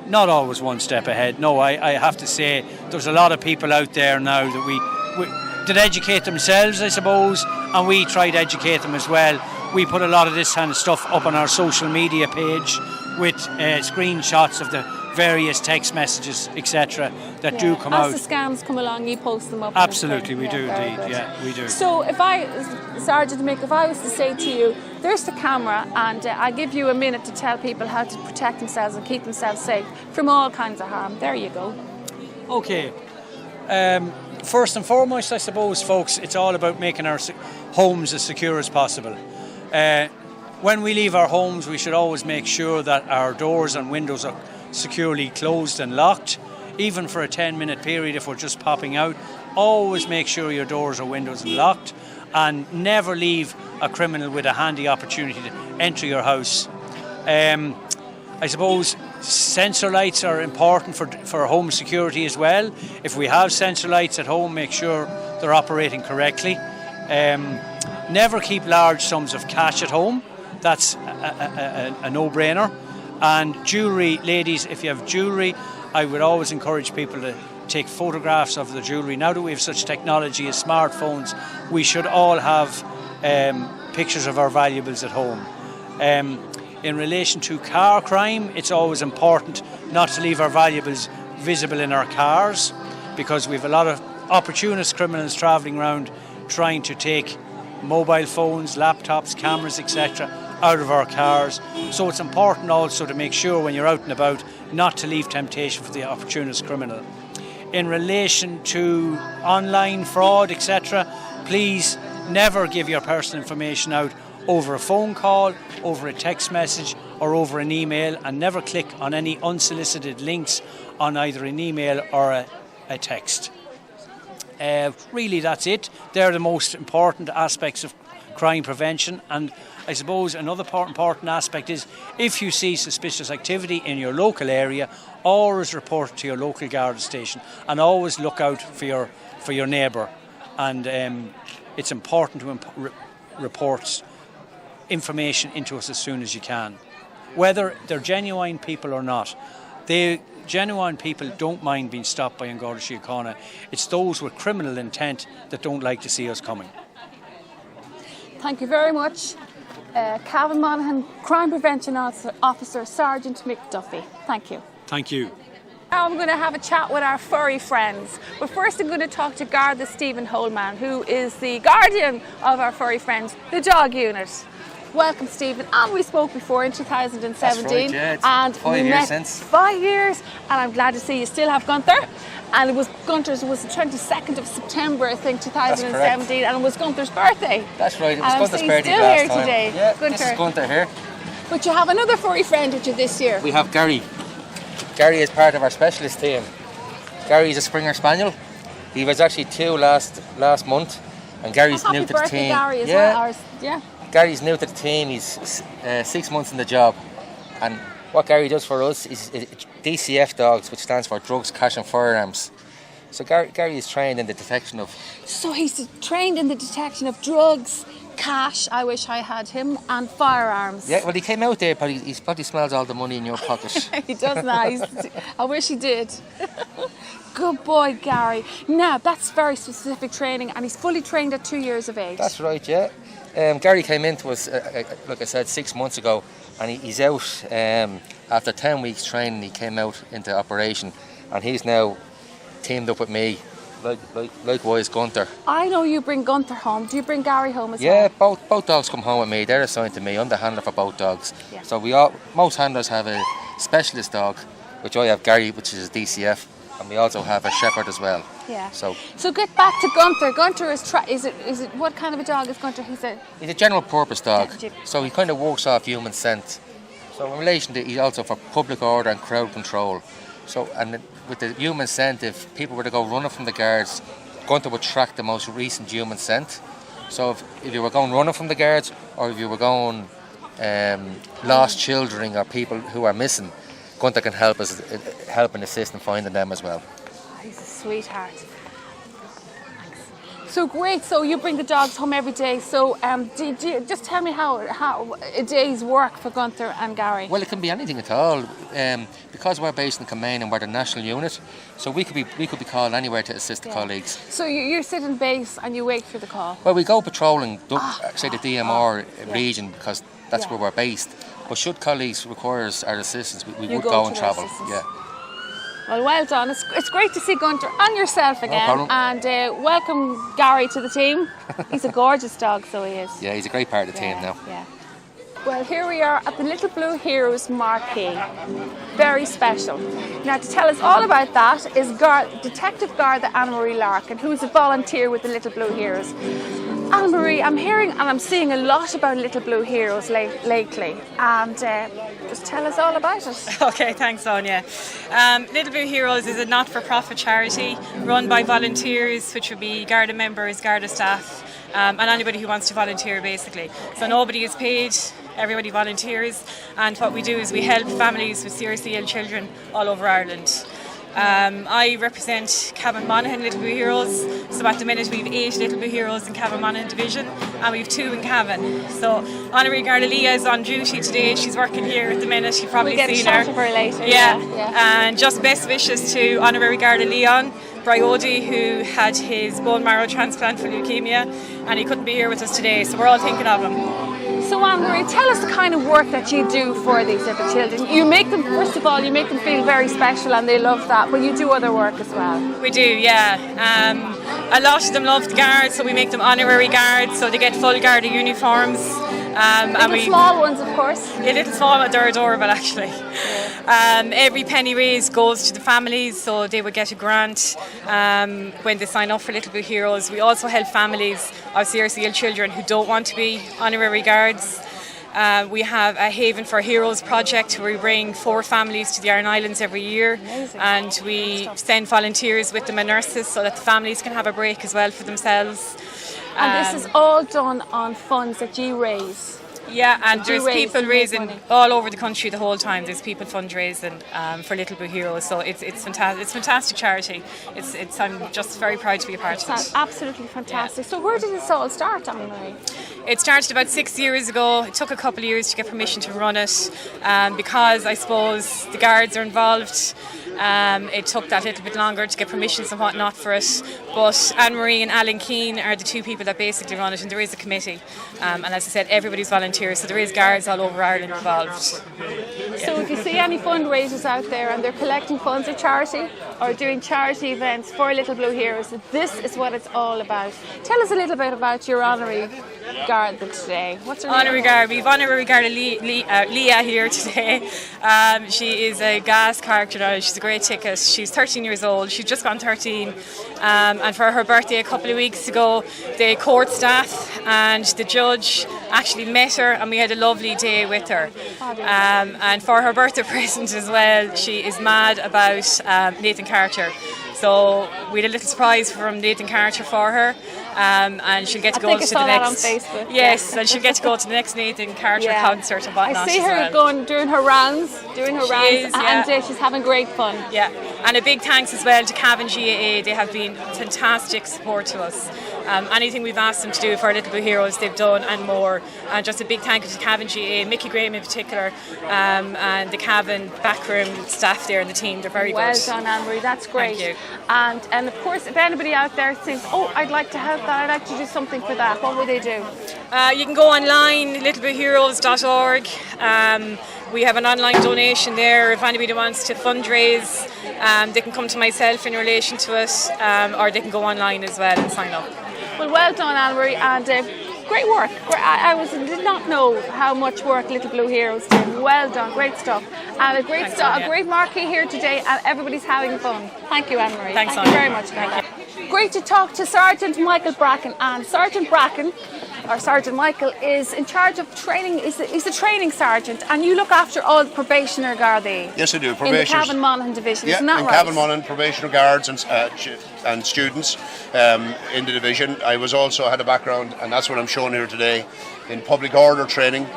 Not always one step ahead. No, I have to say there's a lot of people out there now that educate themselves, I suppose, and we try to educate them as well. We put a lot of this kind of stuff up on our social media page with screenshots of the various text messages, etc., that do come out. As the scams come along, you post them up. Absolutely, we do indeed. Yeah, we do. So if Sergeant Mick, if I was to say to you, there's the camera, and I give you a minute to tell people how to protect themselves and keep themselves safe from all kinds of harm. There you go. Okay. First and foremost, I suppose, folks, it's all about making our homes as secure as possible. When we leave our homes, we should always make sure that our doors and windows are securely closed and locked. Even for a 10-minute period, if we're just popping out, always make sure your doors or windows are locked, and never leave a criminal with a handy opportunity to enter your house. I suppose sensor lights are important for home security as well. If we have sensor lights at home, make sure they're operating correctly. Never keep large sums of cash at home. That's a no-brainer. And jewellery, ladies, if you have jewellery, I would always encourage people to take photographs of the jewellery. Now that we have such technology as smartphones, we should all have pictures of our valuables at home. In relation to car crime, it's always important not to leave our valuables visible in our cars, because we have a lot of opportunist criminals travelling around trying to take mobile phones, laptops, cameras, etc. out of our cars. So it's important also to make sure when you're out and about not to leave temptation for the opportunist criminal. In relation to online fraud, etc., please never give your personal information out over a phone call, over a text message or over an email, and never click on any unsolicited links on either an email or a text. Really, that's it. They're the most important aspects of crime prevention. And I suppose another important aspect is, if you see suspicious activity in your local area, always report it to your local Garda station, and always look out for your neighbour. And it's important to report information into us as soon as you can, whether they're genuine people or not. Genuine people don't mind being stopped by An Garda Síochána. It's those with criminal intent that don't like to see us coming. Thank you very much, Cavan Monaghan, Crime Prevention Officer Sergeant McDuffie. Thank you. Thank you. Now I'm going to have a chat with our furry friends. But first I'm going to talk to Garda Stephen Holman, who is the guardian of our furry friends, the dog unit. Welcome, Stephen. And we spoke before in 2017. That's right, yeah. It's and 5 years since. 5 years. And I'm glad to see you still have Gunther. And it was Gunther's, it was the 22nd of September, I think, 2017. And it was Gunther's birthday. That's right, it was Gunther's so birthday still last here time. today. Yeah, Gunther. this is Gunther here. But you have another furry friend with you this year. We have Gary. Gary is part of our specialist team. Gary is a Springer Spaniel. He was actually 2 last month. And Gary's Happy new to the birthday, team. Gary, as yeah, well. Yeah. Gary's new to the team. He's 6 months in the job, and what Gary does for us is DCF dogs, which stands for Drugs, Cash and Firearms. So Gary is trained in the detection of... So he's trained in the detection of drugs, cash, I wish I had him, and firearms. Yeah, well, he came out there, but he probably smells all the money in your pocket. He does now. I wish he did. Good boy, Gary. Now, that's very specific training, and he's fully trained at 2 years of age. That's right, yeah. Gary came into us, like I said, 6 months ago, and he's out after 10 weeks training. He came out into operation, and he's now teamed up with me, likewise Gunther. I know you bring Gunther home. Do you bring Gary home as well? Yeah, both dogs come home with me. They're assigned to me. I'm the handler for both dogs. Yeah. So most handlers have a specialist dog, which I have Gary, which is a DCF, and we also have a shepherd as well. Yeah. So get back to Gunther. Gunther is it what kind of a dog is Gunther? He's a general purpose dog. Yeah. So he kind of works off human scent. So in relation to, he's also for public order and crowd control. So, and with the human scent, if people were to go running from the guards, Gunther would track the most recent human scent. So if you were going running from the guards, or if you were going lost children or people who are missing, Gunther can help and assist in finding them as well. He's a sweetheart. So great. So you bring the dogs home every day. So do you just tell me how a day's work for Gunther and Gary? Well, it can be anything at all. Because we're based in Kilmaine and we're the national unit, so we could be called anywhere to assist the colleagues. So you sit in base and you wait for the call. Well, we go patrolling, say the DMR region, because that's where we're based. But should colleagues require our assistance, we would go and travel. Yeah. Well done. It's great to see Gunther and yourself again. No problem. And welcome Gary to the team. He's a gorgeous dog, so he is. Yeah, he's a great part of the team now. Yeah. Well, here we are at the Little Blue Heroes marquee. Very special. Now, to tell us all about that is Detective Garda Anne-Marie Larkin, who is a volunteer with the Little Blue Heroes. Anne-Marie, I'm hearing and I'm seeing a lot about Little Blue Heroes lately, and just tell us all about it. Okay, thanks, Sonia. Little Blue Heroes is a not-for-profit charity run by volunteers, which would be Garda members, Garda staff, and anybody who wants to volunteer, basically. So nobody is paid, everybody volunteers, and what we do is we help families with seriously ill children all over Ireland. I represent Cavan Monaghan Little Blue Heroes, so at the minute we have 8 Little Blue Heroes in Cavan Monaghan division, and we have 2 in Cavan. So Honorary Garda Leah is on duty today. She's working here at the minute. You've probably seen her. We'll get a shot of her later. Yeah. And just best wishes to Honorary Garda Leon Bryody, who had his bone marrow transplant for leukemia, and he couldn't be here with us today, so we're all thinking of him. So Anne-Marie, tell us the kind of work that you do for these little children. You make them, first of all, you make them feel very special and they love that, but you do other work as well. We do, yeah. A lot of them love the guards, so we make them honorary guards, so they get full Garda uniforms. Small ones, of course. Yeah, little small ones, they're adorable actually. Every penny raised goes to the families, so they would get a grant when they sign up for Little Blue Heroes. We also help families of seriously ill children who don't want to be honorary guards. We have a Haven for Heroes project where we bring 4 families to the Iron Islands every year. Amazing. And we send volunteers with them and nurses so that the families can have a break as well for themselves. And this is all done on funds that you raise. Yeah, and there's people raising all over the country the whole time. There's people fundraising for Little Blue Heroes, so it's fantastic. It's a fantastic charity. I'm just very proud to be a part of it. It's absolutely fantastic. Yeah. So where did this all start, Anne-Marie? It started about 6 years ago. It took a couple of years to get permission to run it, because I suppose the guards are involved. It took that little bit longer to get permissions and whatnot for it, but Anne-Marie and Alan Keane are the 2 people that basically run it, and there is a committee, and as I said, everybody's volunteers, so there is guards all over Ireland involved. Yeah. So if you see any fundraisers out there and they're collecting funds for charity or doing charity events for Little Blue Heroes, this is what it's all about. Tell us a little bit about your honorary Garda today. What's her name? Honorary Garda. We've Honorary Garda Leah here today. She is a gas character now. She's a great ticket. She's 13 years old. She's just gone 13. And for her birthday a couple of weeks ago, the court staff and the judge actually met her, and we had a lovely day with her. And for her birthday present as well, she is mad about Nathan Carter. So we had a little surprise from Nathan Carter for her. and she'll get to go to the that on next. Facebook. Yes, and she'll get to go to the next Nathan Carter concert and whatnot. I see her as well. doing her rounds, is, and she's having great fun. Yeah, and a big thanks as well to Cavan GAA. They have been fantastic support to us. Anything we've asked them to do for our Little Blue Heroes, they've done and more. And just a big thank you to Cavan GAA, Mickey Graham in particular, and the Cavan backroom staff there and the team. They're very good. Well done, Anne-Marie. That's great. Thank you. And of course, if anybody out there thinks, oh, I'd like to help that, I'd like to do something for that, what will they do? You can go online, littleblueheroes.org. We have an online donation there. If anybody wants to fundraise, they can come to myself in relation to it, or they can go online as well and sign up. Well done, Anne-Marie, and great work. I did not know how much work Little Blue Heroes did. Well done, great stuff. And a great marquee here today, and everybody's having fun. Thank you, Anne-Marie. Thanks, Thank you very much. Great to talk to Sergeant Michael Bracken, and Sergeant Bracken, or Sergeant Michael, is in charge of training. He's the training sergeant, and you look after all the probationer Gardaí. Yes, I do. In the Probationers. Cavan Monaghan division, Yeah, isn't that in right? Cavan Monaghan, probationer guards and students in the division. I had a background, and that's what I'm showing here today, in public order training.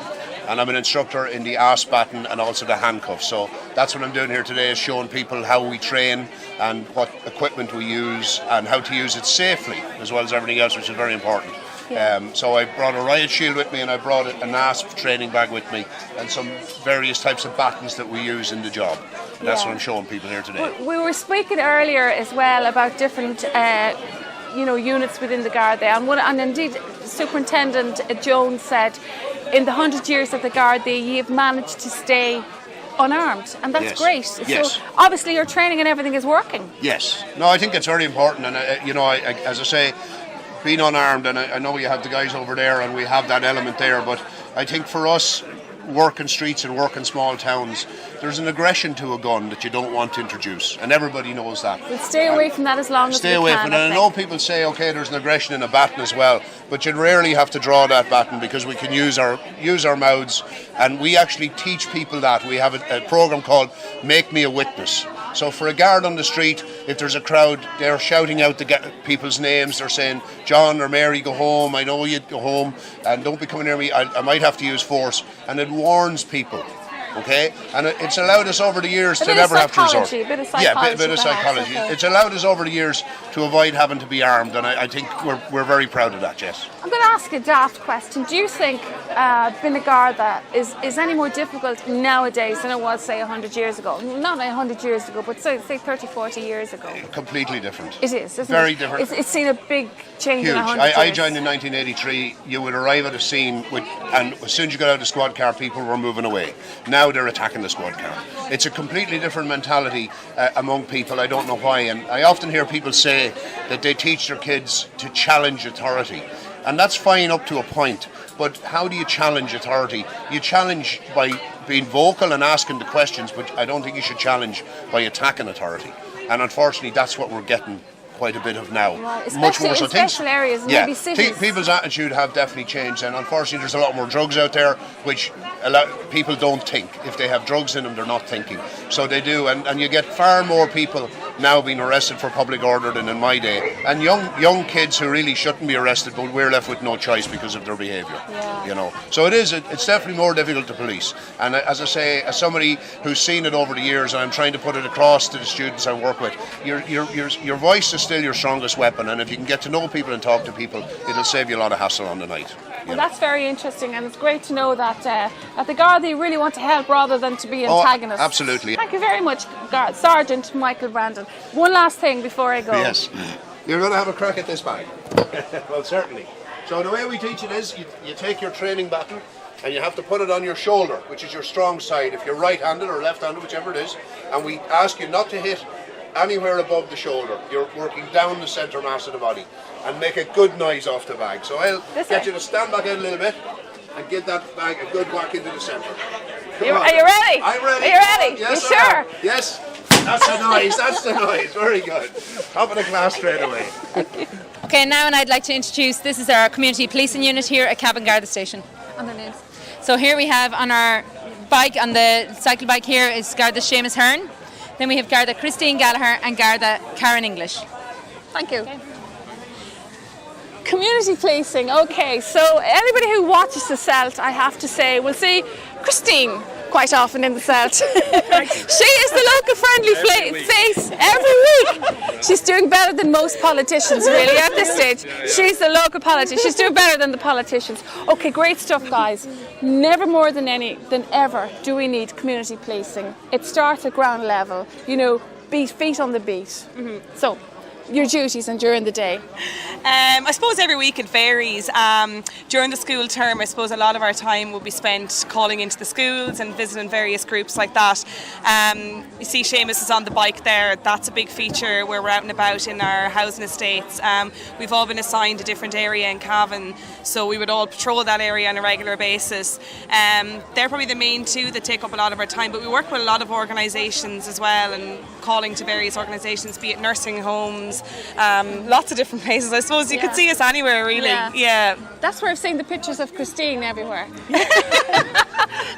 And I'm an instructor in the arse baton and also the handcuffs. So that's what I'm doing here today, is showing people how we train and what equipment we use and how to use it safely, as well as everything else, which is very important. Yeah. So I brought a riot shield with me, and I brought an ASP training bag with me, and some various types of batons that we use in the job. And that's what I'm showing people here today. We were speaking earlier as well about different units within the Garda, and indeed Superintendent Jones said in the 100 years of the Garda you've managed to stay unarmed, and that's great. Yes. So obviously your training and everything is working. Yes. No, I think it's very important, and as I say, being unarmed, and I know you have the guys over there and we have that element there, but I think for us, working streets and working small towns, there's an aggression to a gun that you don't want to introduce, and everybody knows that. We'll stay away from that as long as we can. Stay away from it. And I know people say, okay, there's an aggression in a baton as well, but you rarely have to draw that baton because we can use our mouths, and we actually teach people that. We have a program called Make Me a Witness. So for a guard on the street, if there's a crowd, they're shouting out the people's names. They're saying, John or Mary, go home. I know you'd go home, and don't be coming near me. I might have to use force. And it warns people. Okay, and it's allowed us over the years to never have to resort. A bit of psychology. Yeah, a bit of psychology. Okay. It's allowed us over the years to avoid having to be armed, and I think we're very proud of that. Yes. I'm going to ask a daft question. Do you think being a Garda is any more difficult nowadays than it was, say, 100 years ago? Not 100 years ago, but say 30, 40 years ago. Completely different. It is, isn't it? Very different. It's seen a big change Huge. in 100 years. I joined in 1983. You would arrive at a scene, and as soon as you got out of the squad car, people were moving away. Now they're attacking the squad car. It's a completely different mentality among people. I don't know why. And I often hear people say that they teach their kids to challenge authority. And that's fine up to a point. But how do you challenge authority? You challenge by being vocal and asking the questions, but I don't think you should challenge by attacking authority. And unfortunately, that's what we're getting quite a bit of now. Right. Much more in so. special areas, maybe cities. People's attitude have definitely changed, and unfortunately there's a lot more drugs out there, which people don't think. If they have drugs in them, they're not thinking. So they do, and you get far more people now being arrested for public order than in my day. And young kids who really shouldn't be arrested, but we're left with no choice because of their behaviour. Yeah. So it's definitely more difficult to police. And as I say, as somebody who's seen it over the years, and I'm trying to put it across to the students I work with, your voice is still your strongest weapon, and if you can get to know people and talk to people, it'll save you a lot of hassle on the night. Well, that's very interesting, and it's great to know that the Gardaí really want to help rather than to be antagonists. Oh, absolutely. Thank you very much, Sergeant Michael Brandon. One last thing before I go. Yes. You're going to have a crack at this bag. Well, certainly. So the way we teach it is, you take your training baton and you have to put it on your shoulder, which is your strong side, if you're right-handed or left-handed, whichever it is, and we ask you not to hit anywhere above the shoulder. You're working down the centre mass of the body, and make a good noise off the bag. So I'll get you to stand back in a little bit and give that bag a good whack into the centre. Are you ready? I'm ready. Are you ready? Yes, you sure? Yes. That's the noise. That's the noise. Very good. Top of the class straight away. Okay, now and I'd like to introduce, this is our community policing unit here at Cavan Garda Station. And their names. So here we have on our bike, on the cycle bike here, is Garda Seamus Hearn. Then we have Garda Christine Gallagher and Garda Karen English. Thank you. Community policing. Okay, so anybody who watches the Celt, I have to say, will see Christine quite often in the Celt. She is the local friendly face every week. She's doing better than most politicians, really, at this stage. She's the local politician. She's doing better than the politicians. Okay, great stuff, guys. Never more than ever do we need community policing. It starts at ground level, you know, feet on the beat. So, your duties and during the day? I suppose every week it varies. During the school term, I suppose a lot of our time will be spent calling into the schools and visiting various groups like that. You see Seamus is on the bike there. That's a big feature where we're out and about in our housing estates. We've all been assigned a different area in Cavan, so we would all patrol that area on a regular basis. They're probably the main two that take up a lot of our time, but we work with a lot of organisations as well and calling to various organisations, be it nursing homes, lots of different places. I suppose you could see us anywhere, really. Yeah. That's where I've seen the pictures of Christine everywhere.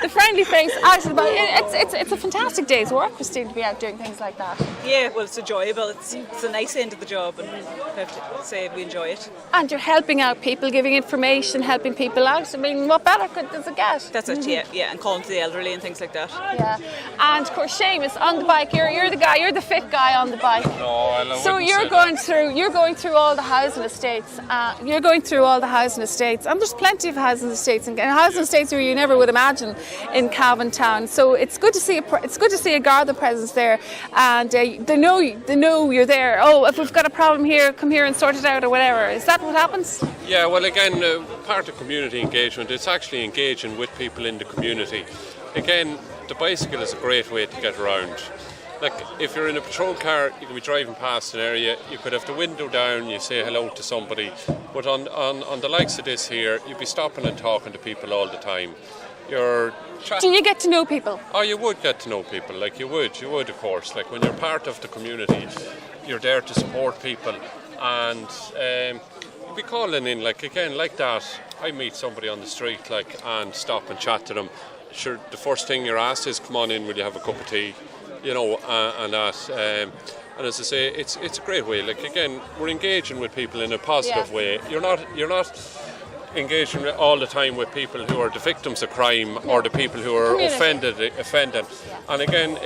The friendly face out and about. It's a fantastic day's work, Christine, to be out doing things like that. Yeah, well, it's enjoyable. It's a nice end of the job, and I have to say we enjoy it. And you're helping out people, giving information, helping people out. I mean, what better does it get? That's it, yeah, and calling to the elderly and things like that. Yeah, and of course, Seamus on the bike. You're the guy. You're the fit guy on the bike. No, I love it. So you're going through all the housing estates. And there's plenty of housing estates and housing estates where you never would imagine in Cavan town. So it's good to see a Garda presence there, and they know you're there. Oh, if we've got a problem here, come here and sort it out or whatever. Is that what happens? Yeah, well, again, part of community engagement, it's actually engaging with people in the community. Again, the bicycle is a great way to get around. Like, if you're in a patrol car, you can be driving past an area, you could have the window down, you say hello to somebody, but on the likes of this here, you'd be stopping and talking to people all the time. Do you get to know people? Oh, you would get to know people, like you would of course. Like, when you're part of the community, you're there to support people, and you'd be calling in, like, again, like that, I meet somebody on the street, like, and stop and chat to them. Sure, the first thing you're asked is, come on in, will you have a cup of tea? You know, and that, and as I say, it's a great way. Like, again, we're engaging with people in a positive way. You're not engaging all the time with people who are the victims of crime or the people who are offended. And again,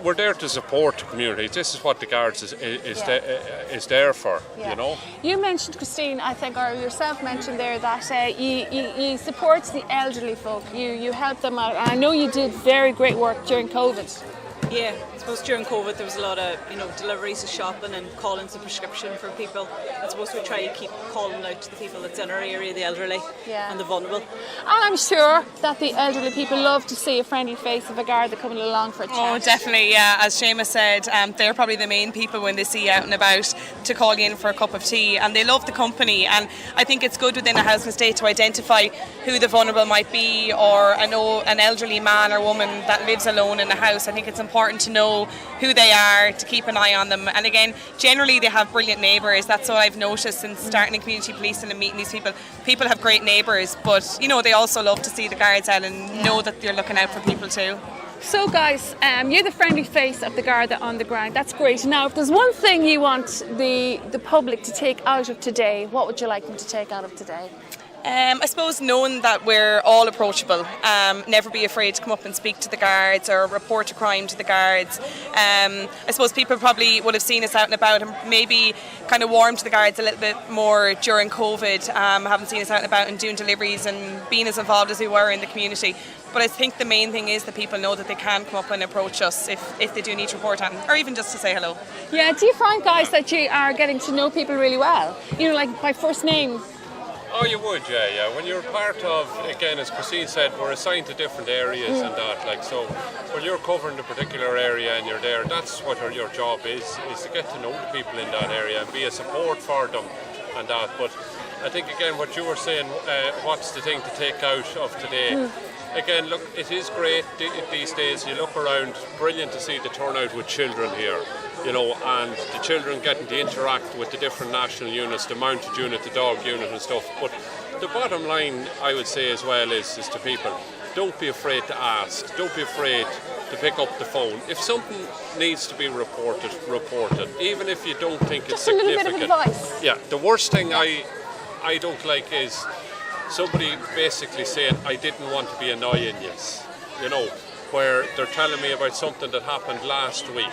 we're there to support the community. This is what the Guards is there for. You know. You mentioned, Christine, I think, or yourself mentioned there that you support the elderly folk. You help them out, and I know you did very great work during COVID. Yeah, I suppose during COVID there was a lot of deliveries of shopping and calling to prescription for people. I suppose we try to keep calling out to the people that's in our area, the elderly and the vulnerable. And I'm sure that the elderly people love to see a friendly face of a Garda coming along for a chat. Oh, definitely, yeah. As Seamus said, they're probably the main people when they see you out and about to call you in for a cup of tea, and they love the company. And I think it's good within a housing estate to identify who the vulnerable might be, or an elderly man or woman that lives alone in a house. I think it's important to know who they are, to keep an eye on them. And again, generally they have brilliant neighbours. That's what I've noticed since starting in community policing and meeting these people. People have great neighbours, but they also love to see the Guards out and know that they're looking out for people too. So guys, you're the friendly face of the Garda on the ground. That's great. Now, if there's one thing you want the public to take out of today, what would you like them to take out of today? I suppose knowing that we're all approachable, never be afraid to come up and speak to the Guards or report a crime to the Guards. I suppose people probably would have seen us out and about and maybe kind of warmed to the Guards a little bit more during COVID, haven't seen us out and about and doing deliveries and being as involved as we were in the community. But I think the main thing is that people know that they can come up and approach us if they do need to report on, or even just to say hello. Yeah, do you find, guys, that you are getting to know people really well? Like by first name? Oh, you would, yeah. When you're part of, again, as Christine said, we're assigned to different areas and that. Like, so when you're covering a particular area and you're there, that's what your job is to get to know the people in that area and be a support for them and that. But I think, again, what you were saying, what's the thing to take out of today? Again, look, it is great these days. You look around, brilliant to see the turnout with children here, and the children getting to interact with the different national units, the mounted unit, the dog unit and stuff. But the bottom line, I would say as well, is to people, don't be afraid to ask. Don't be afraid to pick up the phone. If something needs to be reported, report it, even if you don't think it's significant. Just a little bit of advice. Yeah, the worst thing I don't like is somebody basically saying, I didn't want to be annoying you, you know, where they're telling me about something that happened last week,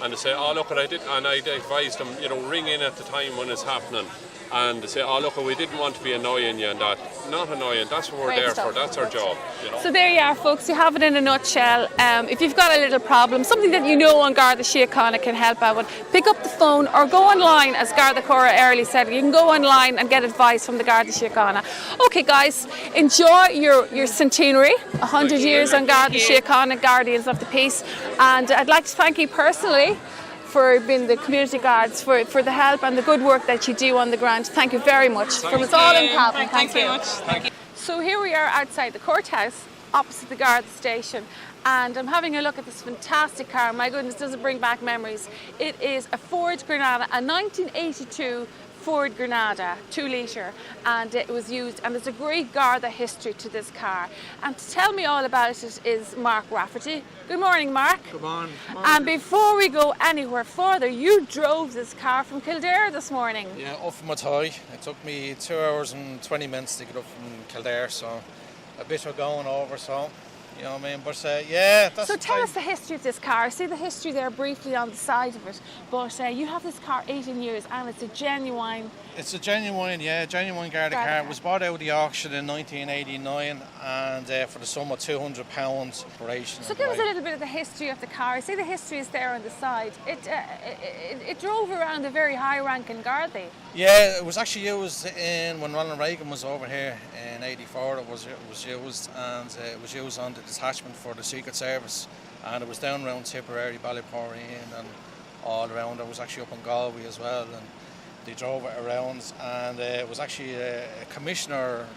and they say, oh look, I did, and I advise them, you know, ring in at the time when it's happening, and they say, oh look, we didn't want to be annoying you, and that, not annoying, that's what we're Great there stuff. for, that's our job, you know. So there you are, folks. You have it in a nutshell. If you've got a little problem, something that you know on Garda Síochána can help out with, pick up the phone or go online, as Garda Cora early said. You can go online and get advice from the Garda Síochána. Okay, guys, enjoy your centenary, 100 years on Garda Síochána, Guardians of the Peace. And I'd like to thank you personally for being the community guards, for the help and the good work that you do on the ground. Thank you very much. From us all in Cavan. Thanks very much. Thank you. So here we are outside the courthouse, opposite the Garda station, and I'm having a look at this fantastic car. My goodness, does it bring back memories. It is a Ford Granada, a 1982 Ford Granada, 2 litre, and it was used, and there's a great Garda history to this car. And to tell me all about it is Mark Rafferty. Good morning, Mark. Good morning. And before we go anywhere further, you drove this car from Kildare this morning. Yeah, up from Athy. It took me 2 hours and 20 minutes to get up from Kildare, so a bit of going over, so you know what I mean. But yeah, that's. So tell us the history of this car. I see the history there briefly on the side of it, but you have this car 18 years and it's a genuine. It's a genuine Garda car. It was bought out of the auction in 1989 and for the sum of £200 operation. So give us a little bit of the history of the car. I see the history is there on the side. It drove around a very high-ranking Gardaí. Yeah, it was actually used when Ronald Reagan was over here in '84. It was used, and it was used on the detachment for the Secret Service, and it was down around Tipperary, Ballyporeen, and all around. It was actually up in Galway as well, and they drove it around. And it was actually a Commissioner,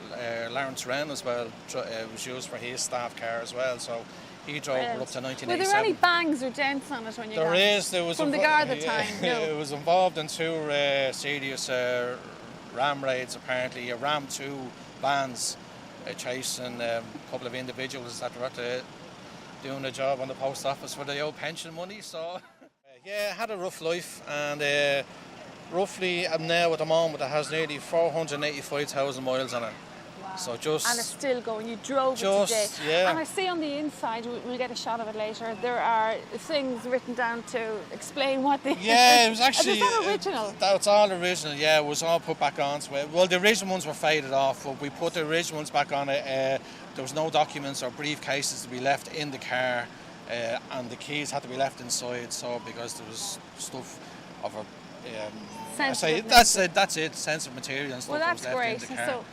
Lawrence Wren as well. It was used for his staff car as well. So he drove it up to 1987. Were there any bangs or dents on it when you got it? There was from the Garda time. No. It was involved in 2 serious ram raids apparently. Ram 2 vans chasing a couple of individuals that were doing a job on the post office for the old pension money. So yeah, I had a rough life, and roughly I'm now at the moment it has nearly 485,000 miles on it. So and it's still going. You drove it today. Yeah. And I see on the inside, we'll get a shot of it later, there are things written down to explain what the... Yeah, it was actually... Is that original? That's all original, yeah. It was all put back onto it. Well, the original ones were faded off, but we put the original ones back on it. There was no documents or briefcases to be left in the car, and the keys had to be left inside, so because there was stuff of a... that's it, sensitive material and stuff. Well, that's that was left great. in the car.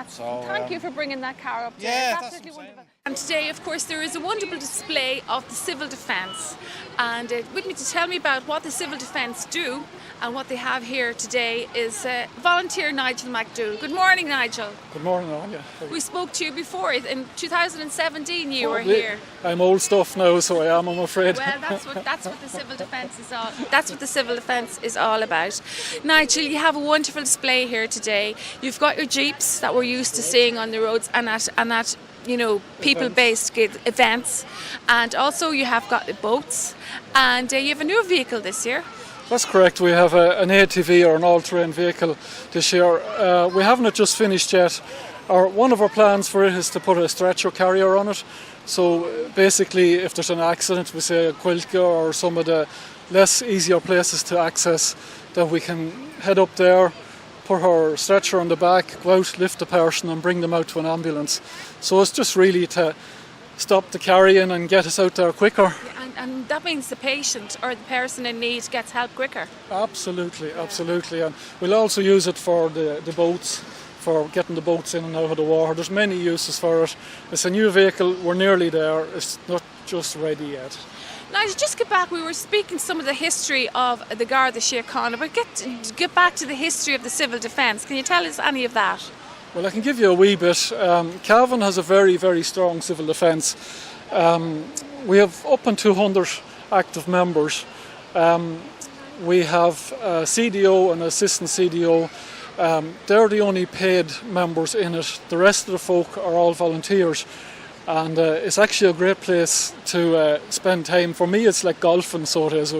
So thank you for bringing that car up today. Yeah, it's absolutely wonderful. And today, of course, there is a wonderful display of the civil defence. And with me to tell me about what the civil defence do and what they have here today is volunteer Nigel McDougall. Good morning, Nigel. Good morning, Anya. We spoke to you before. In 2017 you were here. I'm old stuff now, so I am, I'm afraid. Well, that's what the civil defence is all. That's what the civil defence is all about. Nigel, you have a wonderful display here today. You've got your jeeps that we're used to seeing on the roads and at people-based events, and also you have got the boats, and you have a new vehicle this year. That's correct. We have an ATV, or an all-terrain vehicle this year. We haven't just finished yet. One of our plans for it is to put a stretcher carrier on it. So basically, if there's an accident, we say a Quilca or some of the less easier places to access, then we can head up there, put our stretcher on the back, go out, lift the person and bring them out to an ambulance. So it's just really to stop the carrying and get us out there quicker. And that means the patient or the person in need gets help quicker. Absolutely, absolutely. And we'll also use it for the boats, for getting the boats in and out of the water. There's many uses for it. It's a new vehicle, we're nearly there, it's not just ready yet. Now, to just get back, we were speaking some of the history of the Garda Síochána, but get back to the history of the civil defence. Can you tell us any of that? Well, I can give you a wee bit. Cavan has a very, very strong civil defence. We have up to 200 active members. We have a CDO and assistant CDO. They're the only paid members in it. The rest of the folk are all volunteers. And it's actually a great place to spend time. For me, it's like golfing, so it is.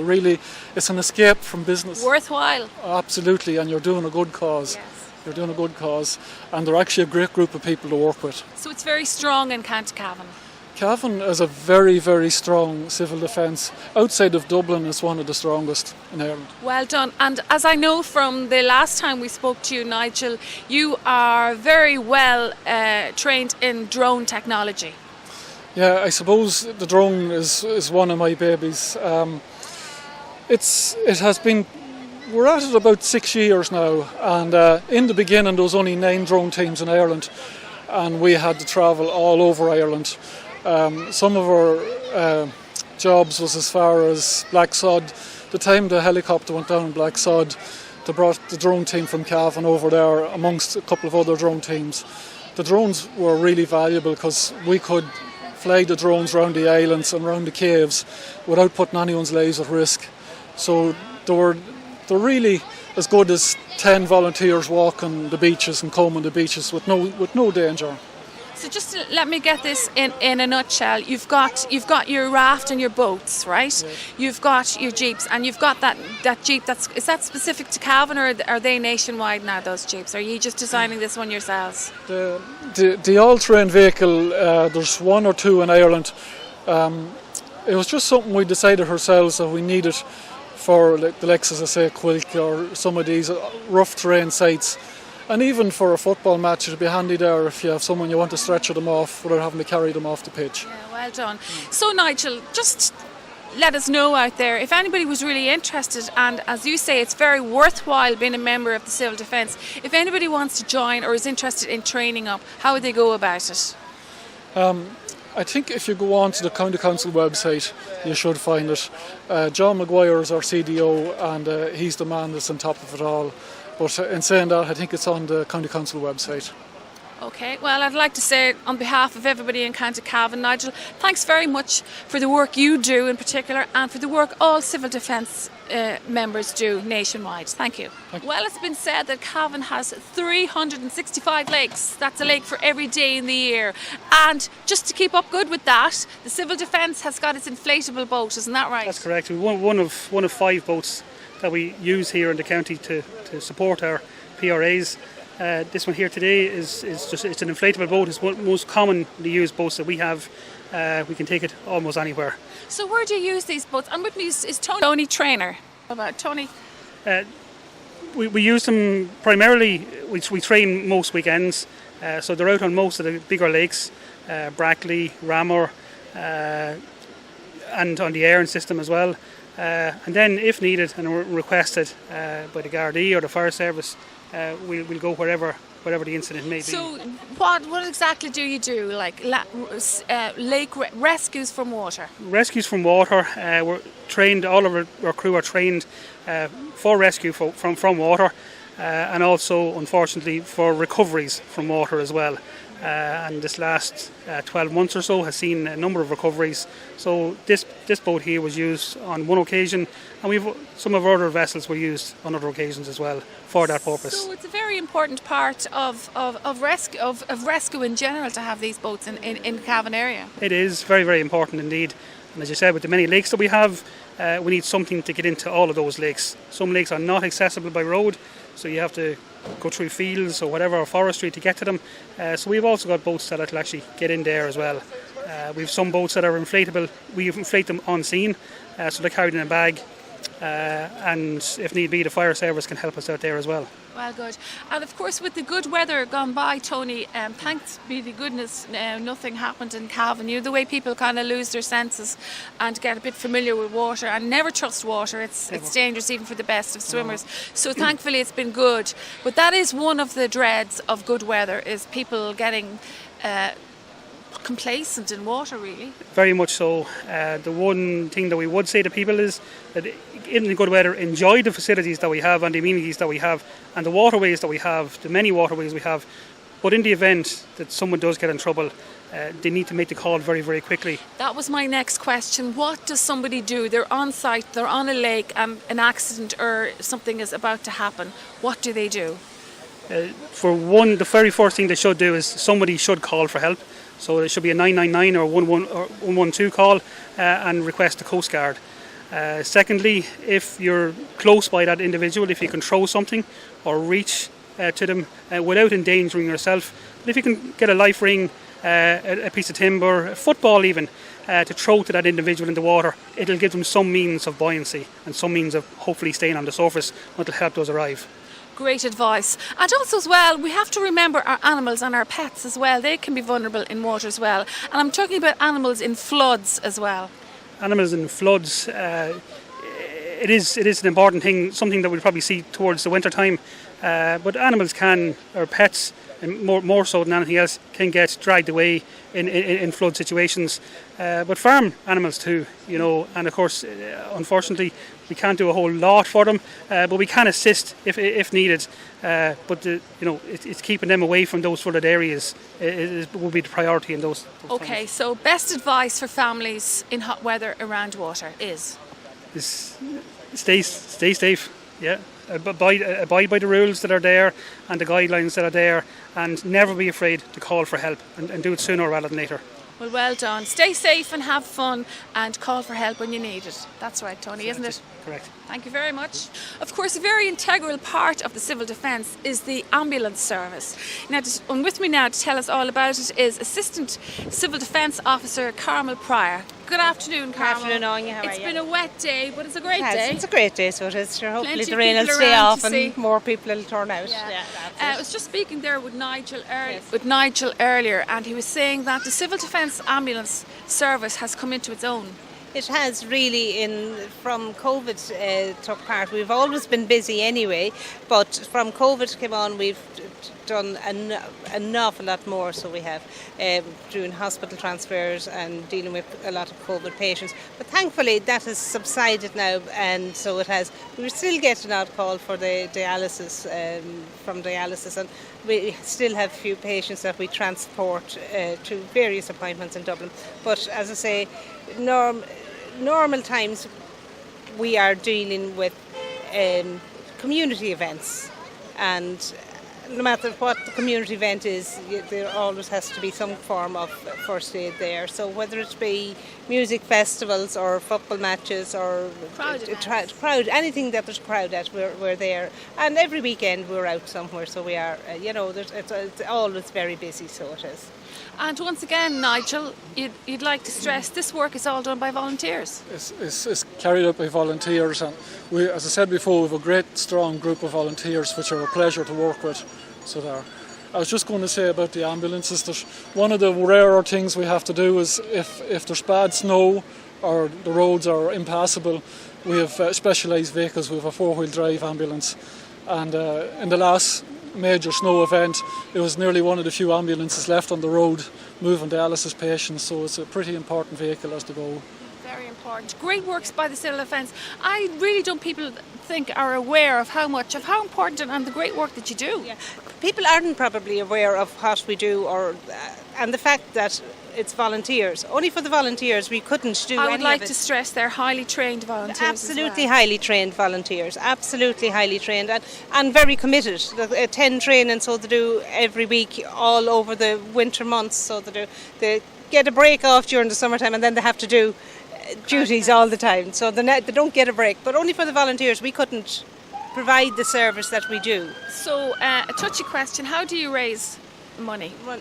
It's an escape from business. Worthwhile. Absolutely, and you're doing a good cause. Yes. You're doing a good cause, and they're actually a great group of people to work with. So it's very strong in County Cavan. Cavan is a very, very strong civil defence. Outside of Dublin, it's one of the strongest in Ireland. Well done. And as I know from the last time we spoke to you, Nigel, you are very well trained in drone technology. Yeah, I suppose the drone is one of my babies. It has been. We're at it about 6 years now, and in the beginning there was only 9 drone teams in Ireland, and we had to travel all over Ireland. Some of our jobs was as far as Black Sod. The time the helicopter went down in Black Sod, they brought the drone team from Cavan over there amongst a couple of other drone teams. The drones were really valuable because we could fly the drones around the islands and around the caves without putting anyone's lives at risk. So they're really as good as 10 volunteers walking the beaches and combing the beaches with no danger. So just to let me get this in a nutshell, you've got your raft and your boats, right? Yes. You've got your jeeps, and you've got that jeep. Is that specific to Cavan, or are they nationwide now, those jeeps? Are you just designing this one yourselves? The all-terrain vehicle, there's 1 or 2 in Ireland. It was just something we decided ourselves that we needed for the likes, as I say, Quilk or some of these rough terrain sites. And even for a football match, it'd be handy there if you have someone you want to stretcher them off without having to carry them off the pitch. Yeah, well done. So Nigel, just let us know out there if anybody was really interested, and as you say, it's very worthwhile being a member of the Civil Defence. If anybody wants to join or is interested in training up, how would they go about it? I think if you go on to the County Council website, you should find it. John Maguire is our CDO, and he's the man that's on top of it all. But in saying that, I think it's on the County Council website. Okay, well, I'd like to say on behalf of everybody in County Cavan, Nigel, thanks very much for the work you do in particular, and for the work all civil defence members do nationwide. Thank you. Well, it's been said that Cavan has 365 lakes. That's a lake for every day in the year. And just to keep up good with that, the Civil Defence has got its inflatable boat, isn't that right? That's correct. We're one of 5 boats that we use here in the county to support our PRAs. This one here today it's an inflatable boat. It's one of the most commonly used boats that we have. We can take it almost anywhere. So where do you use these boats? And with me is Tony Trainer. How about Tony? We use them primarily, we train most weekends. So they're out on most of the bigger lakes, Brackley, Ramor, and on the Aran system as well. And then if needed and requested by the Gardaí or the fire service, we'll go wherever the incident may be. So what exactly do you do? Like lake rescues from water? Rescues from water. We're trained, all of our crew are trained for rescue from water, and also unfortunately for recoveries from water as well. And this last 12 months or so has seen a number of recoveries. So this boat here was used on one occasion, and some of our other vessels were used on other occasions as well for that purpose. So it's a very important part of rescue in general to have these boats in the Cavan area. It is very, very important indeed. And as you said, with the many lakes that we have, we need something to get into all of those lakes. Some lakes are not accessible by road, so you have to go through fields or whatever, or forestry to get to them. So we've also got boats that will actually get in there as well. We have some boats that are inflatable. We inflate them on scene, so they're carried in a bag. And if need be, the fire service can help us out there as well. Well, good. And of course, with the good weather gone by, Tony, thanks be to goodness, nothing happened in Cavan. You know, the way people kind of lose their senses and get a bit familiar with water and never trust water. It's dangerous even for the best of swimmers. So thankfully it's been good. But that is one of the dreads of good weather, is people getting complacent in water, really. Very much so. The one thing that we would say to people is that in the good weather, enjoy the facilities that we have and the amenities that we have and the waterways that we have, the many waterways we have. But in the event that someone does get in trouble, they need to make the call very, very quickly. That was my next question. What does somebody do? They're on site, they're on a lake, and an accident or something is about to happen. What do they do? For one, the very first thing they should do is somebody should call for help. So it should be a 999 or 112 call and request the Coast Guard. Secondly, if you're close by that individual, if you can throw something or reach to them without endangering yourself. But if you can get a life ring, a piece of timber, a football even, to throw to that individual in the water, it'll give them some means of buoyancy and some means of hopefully staying on the surface until help does arrive. Great advice. And also as well, we have to remember our animals and our pets as well. They can be vulnerable in water as well. And I'm talking about animals in floods as well. Animals in floods, it is an important thing, something that we'll probably see towards the winter time. But animals can, or pets, and more so than anything else, can get dragged away in flood situations. But farm animals too, and of course, unfortunately, we can't do a whole lot for them, but we can assist if needed. But it's keeping them away from those flooded areas will be the priority in those Okay, times. so best advice for families in hot weather around water is Stay safe. Yeah. Abide by the rules that are there and the guidelines that are there, and never be afraid to call for help and do it sooner rather than later. well done. Stay safe and have fun and call for help when you need it. That's right, Tony, isn't it? Correct. Thank you very much. Of course, a very integral part of the civil defence is the ambulance service. Now, and with me now to tell us all about it is Assistant Civil Defence Officer Carmel Pryor. Good afternoon, Carmel. Good afternoon, Anya. How are you? It's been a wet day, but it's a great day. It's a great day, so it is. Sure, hopefully Plenty the of rain will people stay around off to and see. more people will turn out. Yeah. That's I was just speaking there with Nigel earlier, and he was saying that the civil defence ambulance service has come into its own. It has really, from COVID took part. We've always been busy anyway, but from COVID came on, we've done an awful lot more. So we have doing hospital transfers and dealing with a lot of COVID patients. But thankfully that has subsided now, and so it has. We still get an odd call for the dialysis, from dialysis, and we still have a few patients that we transport to various appointments in Dublin. But as I say, normal times we are dealing with community events, and no matter what the community event is, there always has to be some form of first aid there. So whether it be music festivals or football matches or crowd, anything that there's crowd at, we're there. And every weekend we're out somewhere, so we are, it's always very busy, so it is. And once again, Nigel, you'd like to stress this work is all done by volunteers. It's carried out by volunteers, and we, as I said before, we have a great strong group of volunteers which are a pleasure to work with. So there. I was just going to say about the ambulances that one of the rarer things we have to do is if there's bad snow or the roads are impassable, we have specialised vehicles. We have a four-wheel drive ambulance, and in the last major snow event, it was nearly one of the few ambulances left on the road moving dialysis patients, so it's a pretty important vehicle as to go. Very important. Great works by the civil defence. I really don't people think are aware of how important and the great work that you do. Yeah. People aren't probably aware of what we do, and the fact that it's volunteers. Only for the volunteers we couldn't do any of it. I would like to stress they're highly trained volunteers. Absolutely highly trained volunteers, absolutely highly trained and very committed. 10 training, so they do every week all over the winter months, so they get a break off during the summertime, and then they have to do duties all the time, so they don't get a break. But only for the volunteers we couldn't provide the service that we do. So a touchy question, how do you raise money? Well,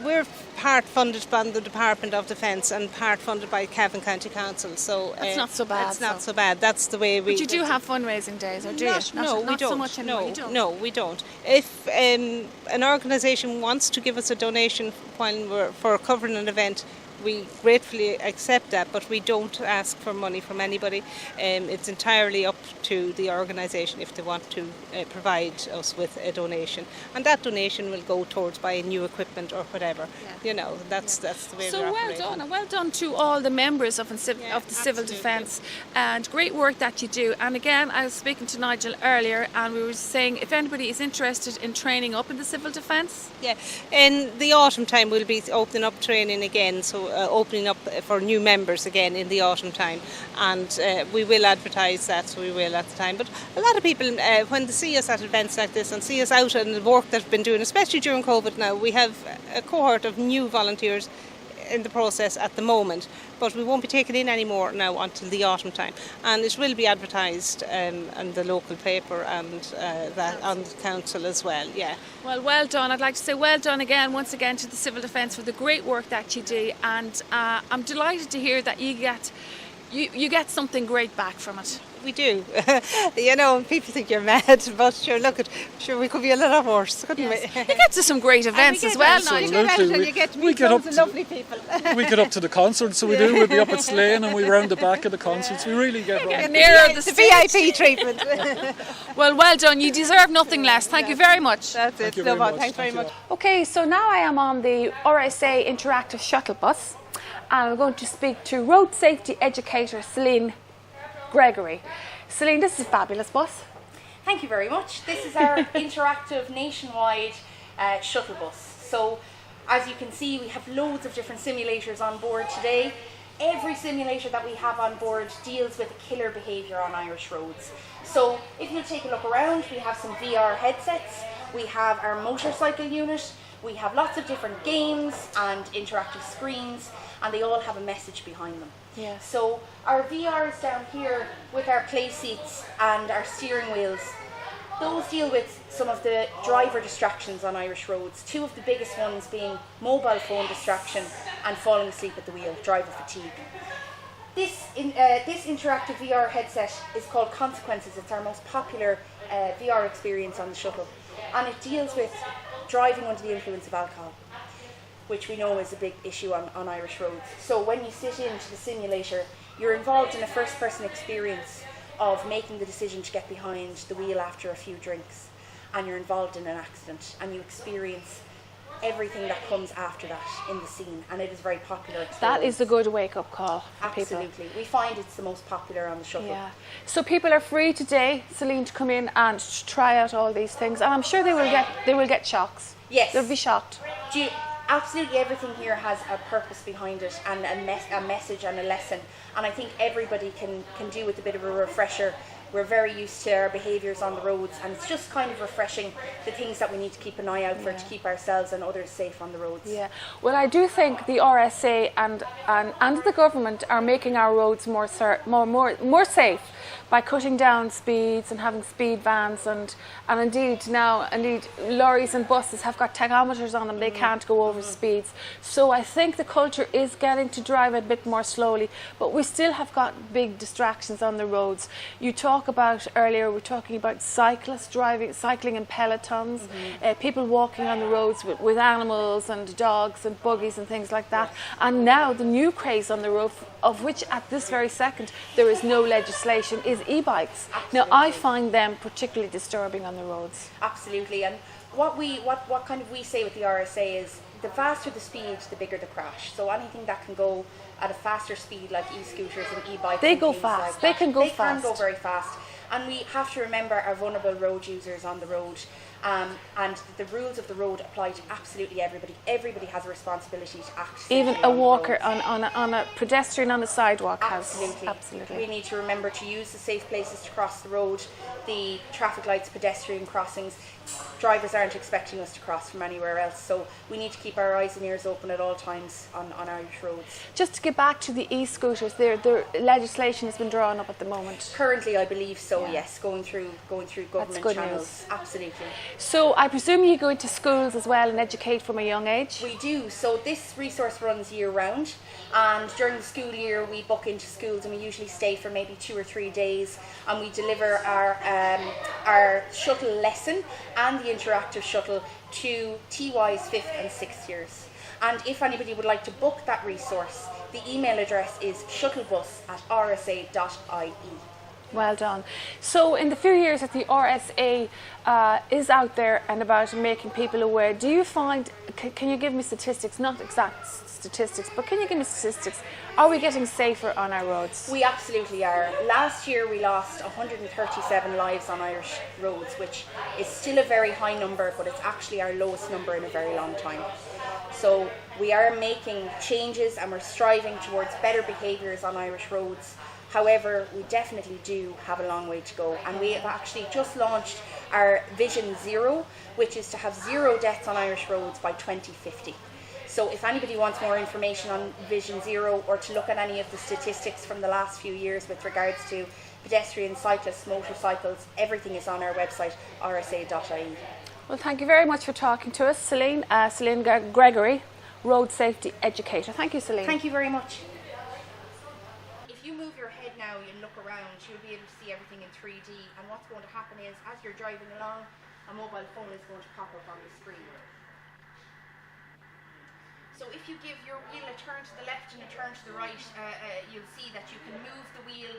we're part funded by the Department of Defence and part funded by Cavan County Council, so that's not so bad. It's not so bad. That's the way we. But you do have fundraising days, or do you? No, we don't. So much anymore. No, we don't. If an organisation wants to give us a donation for covering an event, we gratefully accept that, but we don't ask for money from anybody. It's entirely up to the organisation if they want to provide us with a donation, and that donation will go towards buying new equipment or whatever. Yeah. That's the way so we're well operating. done, and well done to all the members of the civil defence, and great work that you do. And again, I was speaking to Nigel earlier, and we were saying if anybody is interested in training up in the civil defence. Yeah, in the autumn time we'll be opening up training again, so opening up for new members again in the autumn time, and we will advertise that, so we will at the time. But a lot of people, when they see us at events like this and see us out and the work that we've been doing, especially during COVID now, we have a cohort of new volunteers in the process at the moment, but we won't be taking in any more now until the autumn time. And it will be advertised in the local paper and that on the council as well, yeah. Well done. I'd like to say well done once again to the Civil Defence for the great work that you do, and I'm delighted to hear that you get something great back from it. We do. You know, people think you're mad, but sure, look, we could be a lot worse, couldn't we? You get to some great events as well, Absolutely. You get to meet loads of lovely people. We get up to the concerts, so we do. We'll be up at Slane and we round the back of the concerts. We really get nearer the VIP treatment. Well done. You deserve nothing less. Thank you very much. That's it. Thanks very much. Okay, so now I am on the RSA interactive shuttle bus, and I'm going to speak to road safety educator Celine Gregory. Celine, this is a fabulous bus. Thank you very much. This is our interactive nationwide shuttle bus. So as you can see, we have loads of different simulators on board today. Every simulator that we have on board deals with killer behaviour on Irish roads. So if you take a look around, we have some VR headsets, we have our motorcycle unit, we have lots of different games and interactive screens, and they all have a message behind them. Yeah. So our VRs down here with our play seats and our steering wheels, those deal with some of the driver distractions on Irish roads. Two of the biggest ones being mobile phone distraction and falling asleep at the wheel, driver fatigue. This interactive VR headset is called Consequences. It's our most popular VR experience on the shuttle, and it deals with driving under the influence of alcohol, which we know is a big issue on Irish roads. So when you sit into the simulator, you're involved in a first-person experience of making the decision to get behind the wheel after a few drinks, and you're involved in an accident, and you experience everything that comes after that in the scene, and it is very popular. That is a good wake-up call for Absolutely. people. We find it's the most popular on the shuttle. Yeah. So people are free today, Celine, to come in and try out all these things, and I'm sure they will get shocks. Yes. They'll be shocked. Absolutely everything here has a purpose behind it and a message and a lesson, and I think everybody can do with a bit of a refresher. We're very used to our behaviours on the roads, and it's just kind of refreshing the things that we need to keep an eye out for to keep ourselves and others safe on the roads. Yeah, well, I do think the RSA and the government are making our roads more safe by cutting down speeds and having speed vans, and indeed lorries and buses have got tachometers on them. They can't go over speeds. So I think the culture is getting to drive a bit more slowly, but we still have got big distractions on the roads. You talk about earlier, we're talking about cyclists cycling in pelotons, people walking on the roads with animals and dogs and buggies and things like that. And now the new craze on the road, of which at this very second there is no legislation, is e-bikes. Now I find them particularly disturbing on the roads. Absolutely, and what we say with the RSA is the faster the speed, the bigger the crash. So anything that can go at a faster speed, like e-scooters and e-bikes, they go fast. They can go fast. They can go very fast. And we have to remember our vulnerable road users on the road, and the rules of the road apply to absolutely everybody. Everybody has a responsibility to act. Even a walker on a pedestrian on a sidewalk has. Absolutely. We need to remember to use the safe places to cross the road, the traffic lights, pedestrian crossings. Drivers aren't expecting us to cross from anywhere else, so we need to keep our eyes and ears open at all times on Irish roads. Just to get back to the e-scooters, the legislation has been drawn up at the moment. Currently, I believe so. Yes, going through government channels. News. Absolutely. So I presume you go into schools as well and educate from a young age? We do. So this resource runs year round, and during the school year we book into schools, and we usually stay for maybe 2 or 3 days, and we deliver our shuttle lesson and the interactive shuttle to TY's 5th and 6th years. And if anybody would like to book that resource, the email address is shuttlebus@rsa.ie. Well done. So in the few years that the RSA is out there and about making people aware, do you find, can you give me statistics, not exact statistics, but can you give me statistics? Are we getting safer on our roads? We absolutely are. Last year we lost 137 lives on Irish roads, which is still a very high number, but it's actually our lowest number in a very long time. So we are making changes and we're striving towards better behaviours on Irish roads. However, we definitely do have a long way to go, and we have actually just launched our Vision Zero, which is to have 0 deaths on Irish roads by 2050. So if anybody wants more information on Vision Zero or to look at any of the statistics from the last few years with regards to pedestrians, cyclists, motorcycles, everything is on our website, rsa.ie. Well, thank you very much for talking to us, Celine. Celine Gregory, Road Safety Educator. Thank you, Celine. Thank you very much. If you move your head now and look around, you'll be able to see everything in 3D. And what's going to happen is, as you're driving along, a mobile phone is going to pop up on the screen. So if you give your wheel a turn to the left and a turn to the right, you'll see that you can move the wheel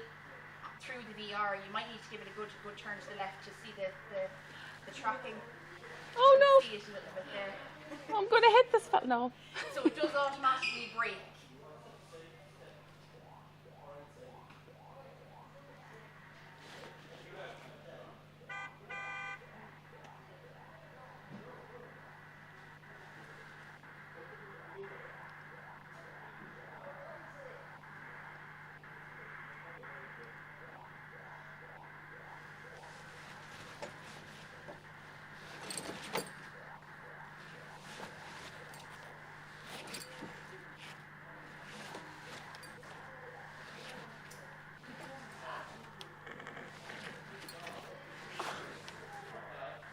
through the VR. You might need to give it a good turn to the left to see the tracking. Oh no! See it a little bit there. I'm going to hit this. No. So it does automatically brake.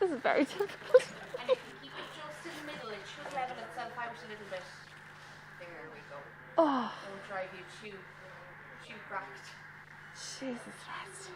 This is very difficult. And if you keep it just in the middle, it should level itself out a little bit. There we go. Oh. Don't drive you too cracked. Jesus Christ.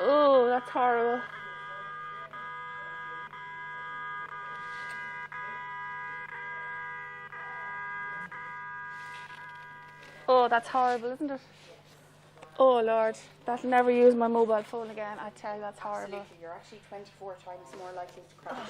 Oh, that's horrible. Oh, that's horrible, isn't it? Oh Lord, that'll never use my mobile phone again. I tell you, that's horrible. Absolutely. You're actually 24 times more likely to crash.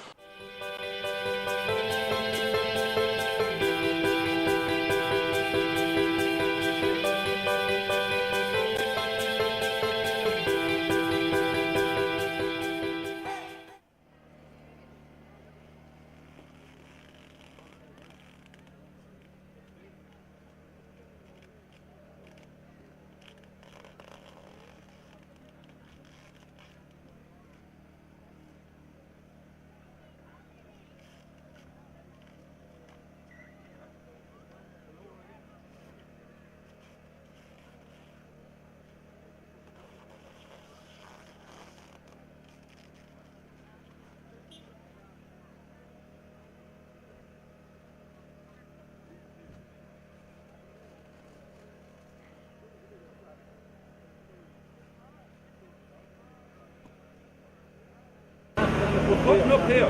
Button up here.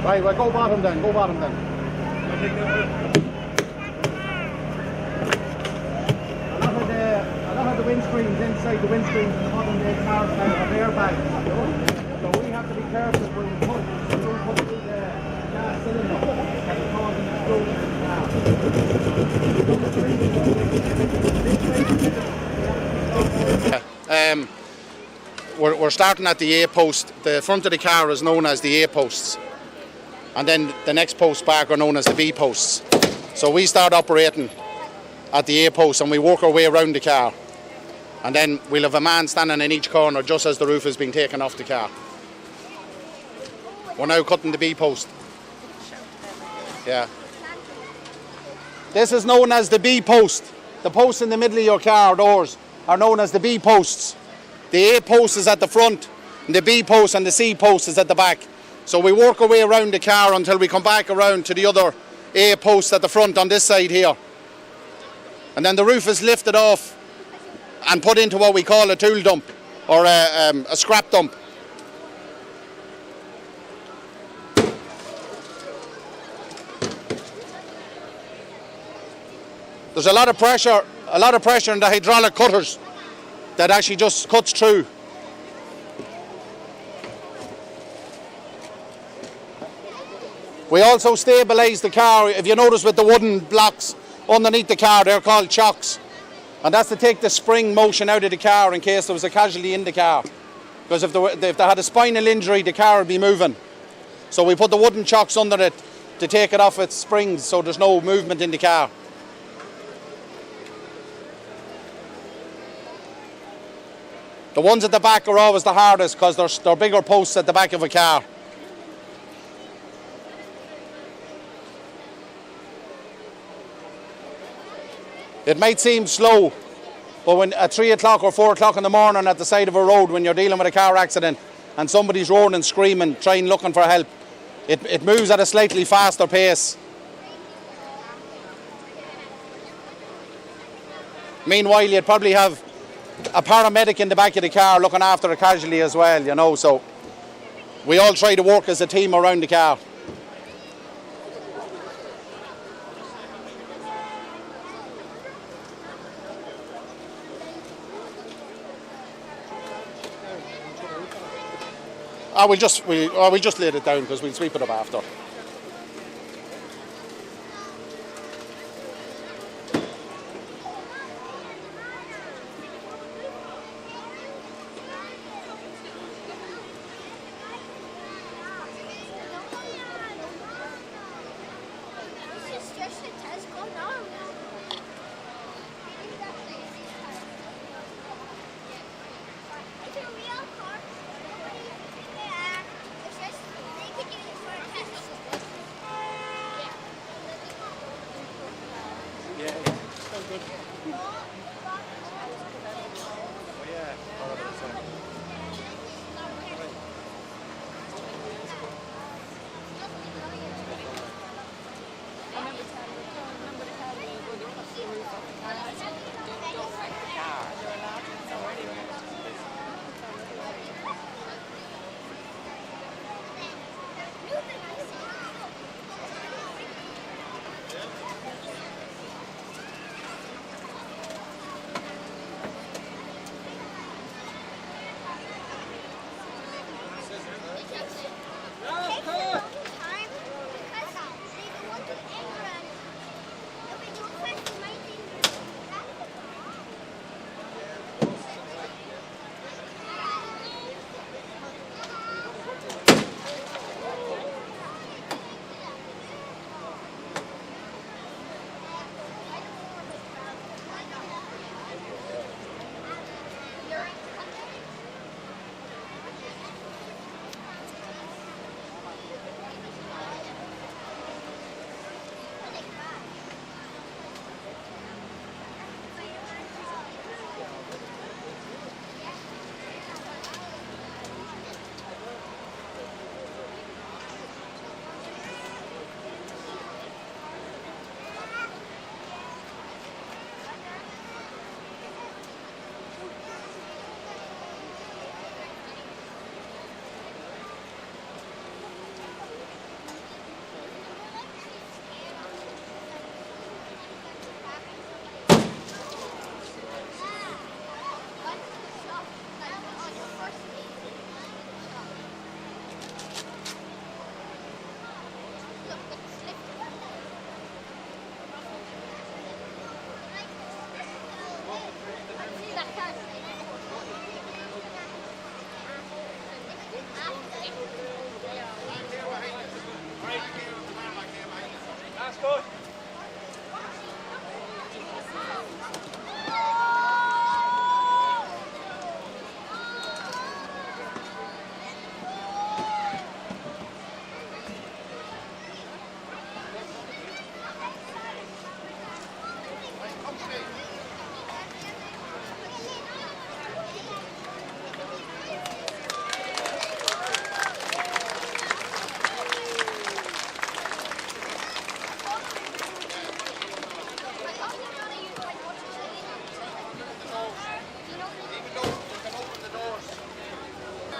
Right, well, go bottom then, go bottom then. A lot of the windscreens inside the windscreens in the bottom there cars now have airbags. So we have to be careful when we put through the gas cylinder and causing explosions. We're starting at the A post. The front of the car is known as the A posts, and then the next post back are known as the B posts. So we start operating at the A post and we work our way around the car, and then we'll have a man standing in each corner just as the roof is being taken off the car. We're now cutting the B post. Yeah. This is known as the B post. The posts in the middle of your car doors are known as the B posts. The A post is at the front, and the B post and the C post is at the back. So we work our way around the car until we come back around to the other A post at the front on this side here. And then the roof is lifted off and put into what we call a tool dump, or a scrap dump. There's a lot of pressure in the hydraulic cutters that actually just cuts through. We also stabilise the car. If you notice with the wooden blocks underneath the car, they're called chocks. And that's to take the spring motion out of the car in case there was a casualty in the car. Because if they had a spinal injury, the car would be moving. So we put the wooden chocks under it to take it off its springs so there's no movement in the car. The ones at the back are always the hardest because they're bigger posts at the back of a car. It might seem slow, but when at 3 o'clock or 4 o'clock in the morning at the side of a road when you're dealing with a car accident and somebody's roaring and screaming, trying looking for help, it moves at a slightly faster pace. Meanwhile, you'd probably have a paramedic in the back of the car looking after a casualty as well, you know, so we all try to work as a team around the car. We just laid it down because we'll sweep it up after.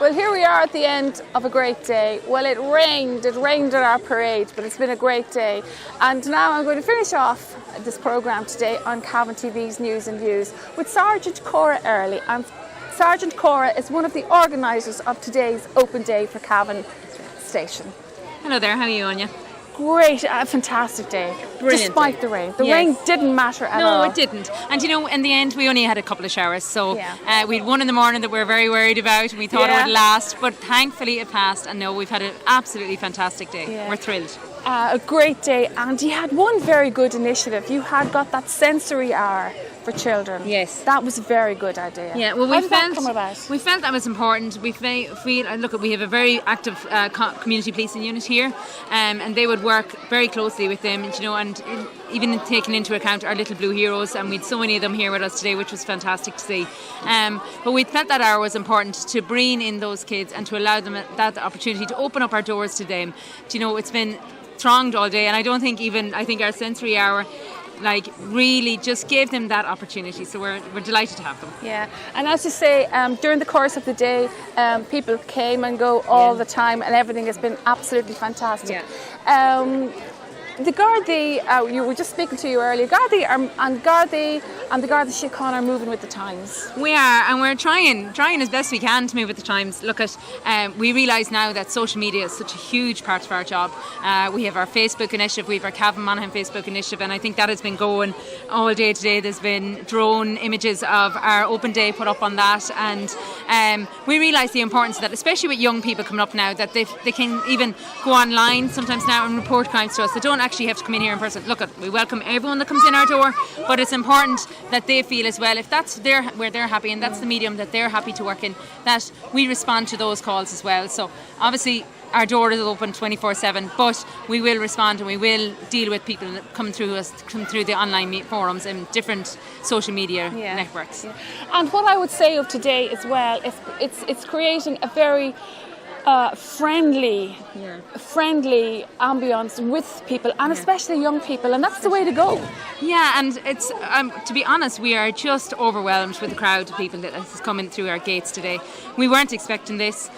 Well, here we are at the end of a great day. Well, it rained at our parade, but it's been a great day. And now I'm going to finish off this programme today on Cavan TV's News and Views with Sergeant Cora Early. And Sergeant Cora is one of the organisers of today's open day for Cavan Station. Hello there, how are you, Anya? great, fantastic day. Brilliant Despite day. the rain. The Yes. rain didn't matter at all. No, it didn't. And in the end, we only had a couple of showers. So we had one in the morning that we were very worried about, and we thought it would last. But thankfully, it passed. And no, we've had an absolutely fantastic day. Yeah. We're thrilled. A great day, and you had one very good initiative. You had got that sensory hour for children. Yes, that was a very good idea. Yeah, well, How did that come about? We felt that was important. We feel we have a very active community policing unit here, and they would work very closely with them. And even taking into account our little blue heroes, and we had so many of them here with us today, which was fantastic to see. But we felt that hour was important to bring in those kids and to allow them that opportunity to open up our doors to them. It's been thronged all day, and I think our sensory hour really just gave them that opportunity, so we're delighted to have them. Yeah, and as you say, during the course of the day, people came and go all the time, and everything has been absolutely fantastic. The Gardaí, you were just speaking to you earlier, Gardaí and the Garda Síochána are moving with the times. We are, and we're trying as best we can to move with the times. We realise now that social media is such a huge part of our job. We have our Facebook initiative, we have our Cavan Monaghan Facebook initiative, and I think that has been going all day today. There's been drone images of our open day put up on that, and we realise the importance of that, especially with young people coming up now, that they can even go online sometimes now and report crimes to us. They don't actually have to come in here in person. We welcome everyone that comes in our door, but it's important that they feel as well, if that's where they're happy and that's the medium that they're happy to work in, that we respond to those calls as well. So obviously our door is open 24/7, but we will respond and we will deal with people that come through the online forums and different social media networks. Yeah. And what I would say of today as well, it's creating a very friendly ambience with people, and especially young people, and that's the way to go. Yeah, and it's to be honest, we are just overwhelmed with the crowd of people that is coming through our gates today. We weren't expecting this.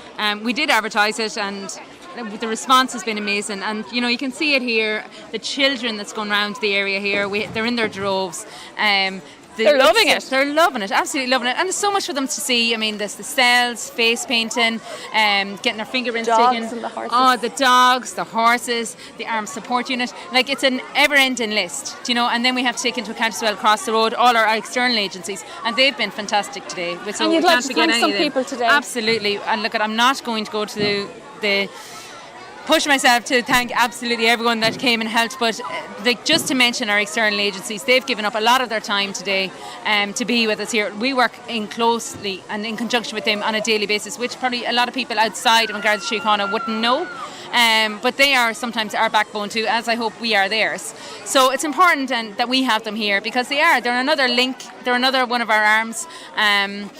We did advertise it, and the response has been amazing. And you can see it here. The children that's going around the area here, they're in their droves. They're loving it. They're loving it, absolutely loving it. And there's so much for them to see. I mean, there's the cells, face painting, getting their fingerprints taken. And the horses. Oh, the dogs, the horses, the armed support unit. It's an ever-ending list, and then we have to take into account as well across the road all our external agencies, and they've been fantastic today. So and you'd like to thank some people today. Absolutely. And I'm not going to go to the push myself to thank absolutely everyone that came and helped, but just to mention our external agencies, they've given up a lot of their time today to be with us here. We work in closely and in conjunction with them on a daily basis, which probably a lot of people outside of Garda Síochána wouldn't know. But they are sometimes our backbone too, as I hope we are theirs. So it's important that we have them here, because they're another link, they're another one of our arms, and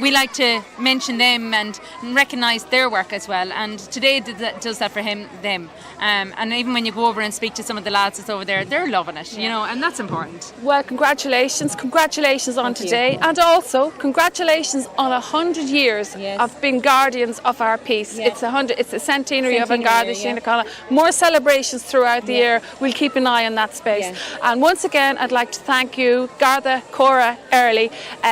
we like to mention them and recognise their work as well. And today does that for them. And even when you go over and speak to some of the lads that's over there, they're loving it, and that's important. Well, congratulations on today, and also congratulations on 100 years of being guardians of our peace. It's the centenary of Garda Síochána. More celebrations throughout the year. We'll keep an eye on that space. And once again, I'd like to thank you, Garda Cora Early,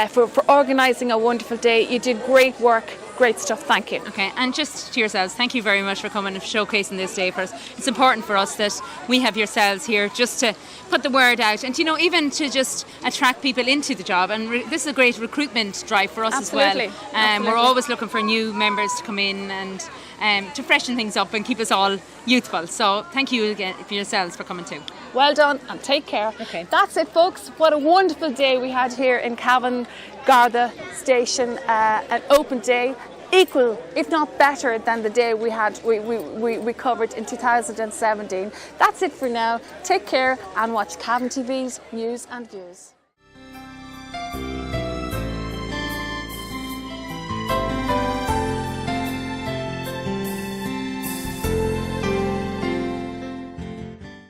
for organising a wonderful day. You did great work. Great stuff, thank you. Okay, and just to yourselves, thank you very much for coming and showcasing this day for us. It's important for us that we have yourselves here just to put the word out, and even to just attract people into the job. And this is a great recruitment drive for us as well. We're always looking for new members to come in and to freshen things up and keep us all youthful. So thank you again for yourselves for coming too. Well done, and take care. Okay. That's it, folks. What a wonderful day we had here in Cavan Garda Station. An open day, equal, if not better, than the day we covered in 2017. That's it for now. Take care and watch Cavan TV's News and Views.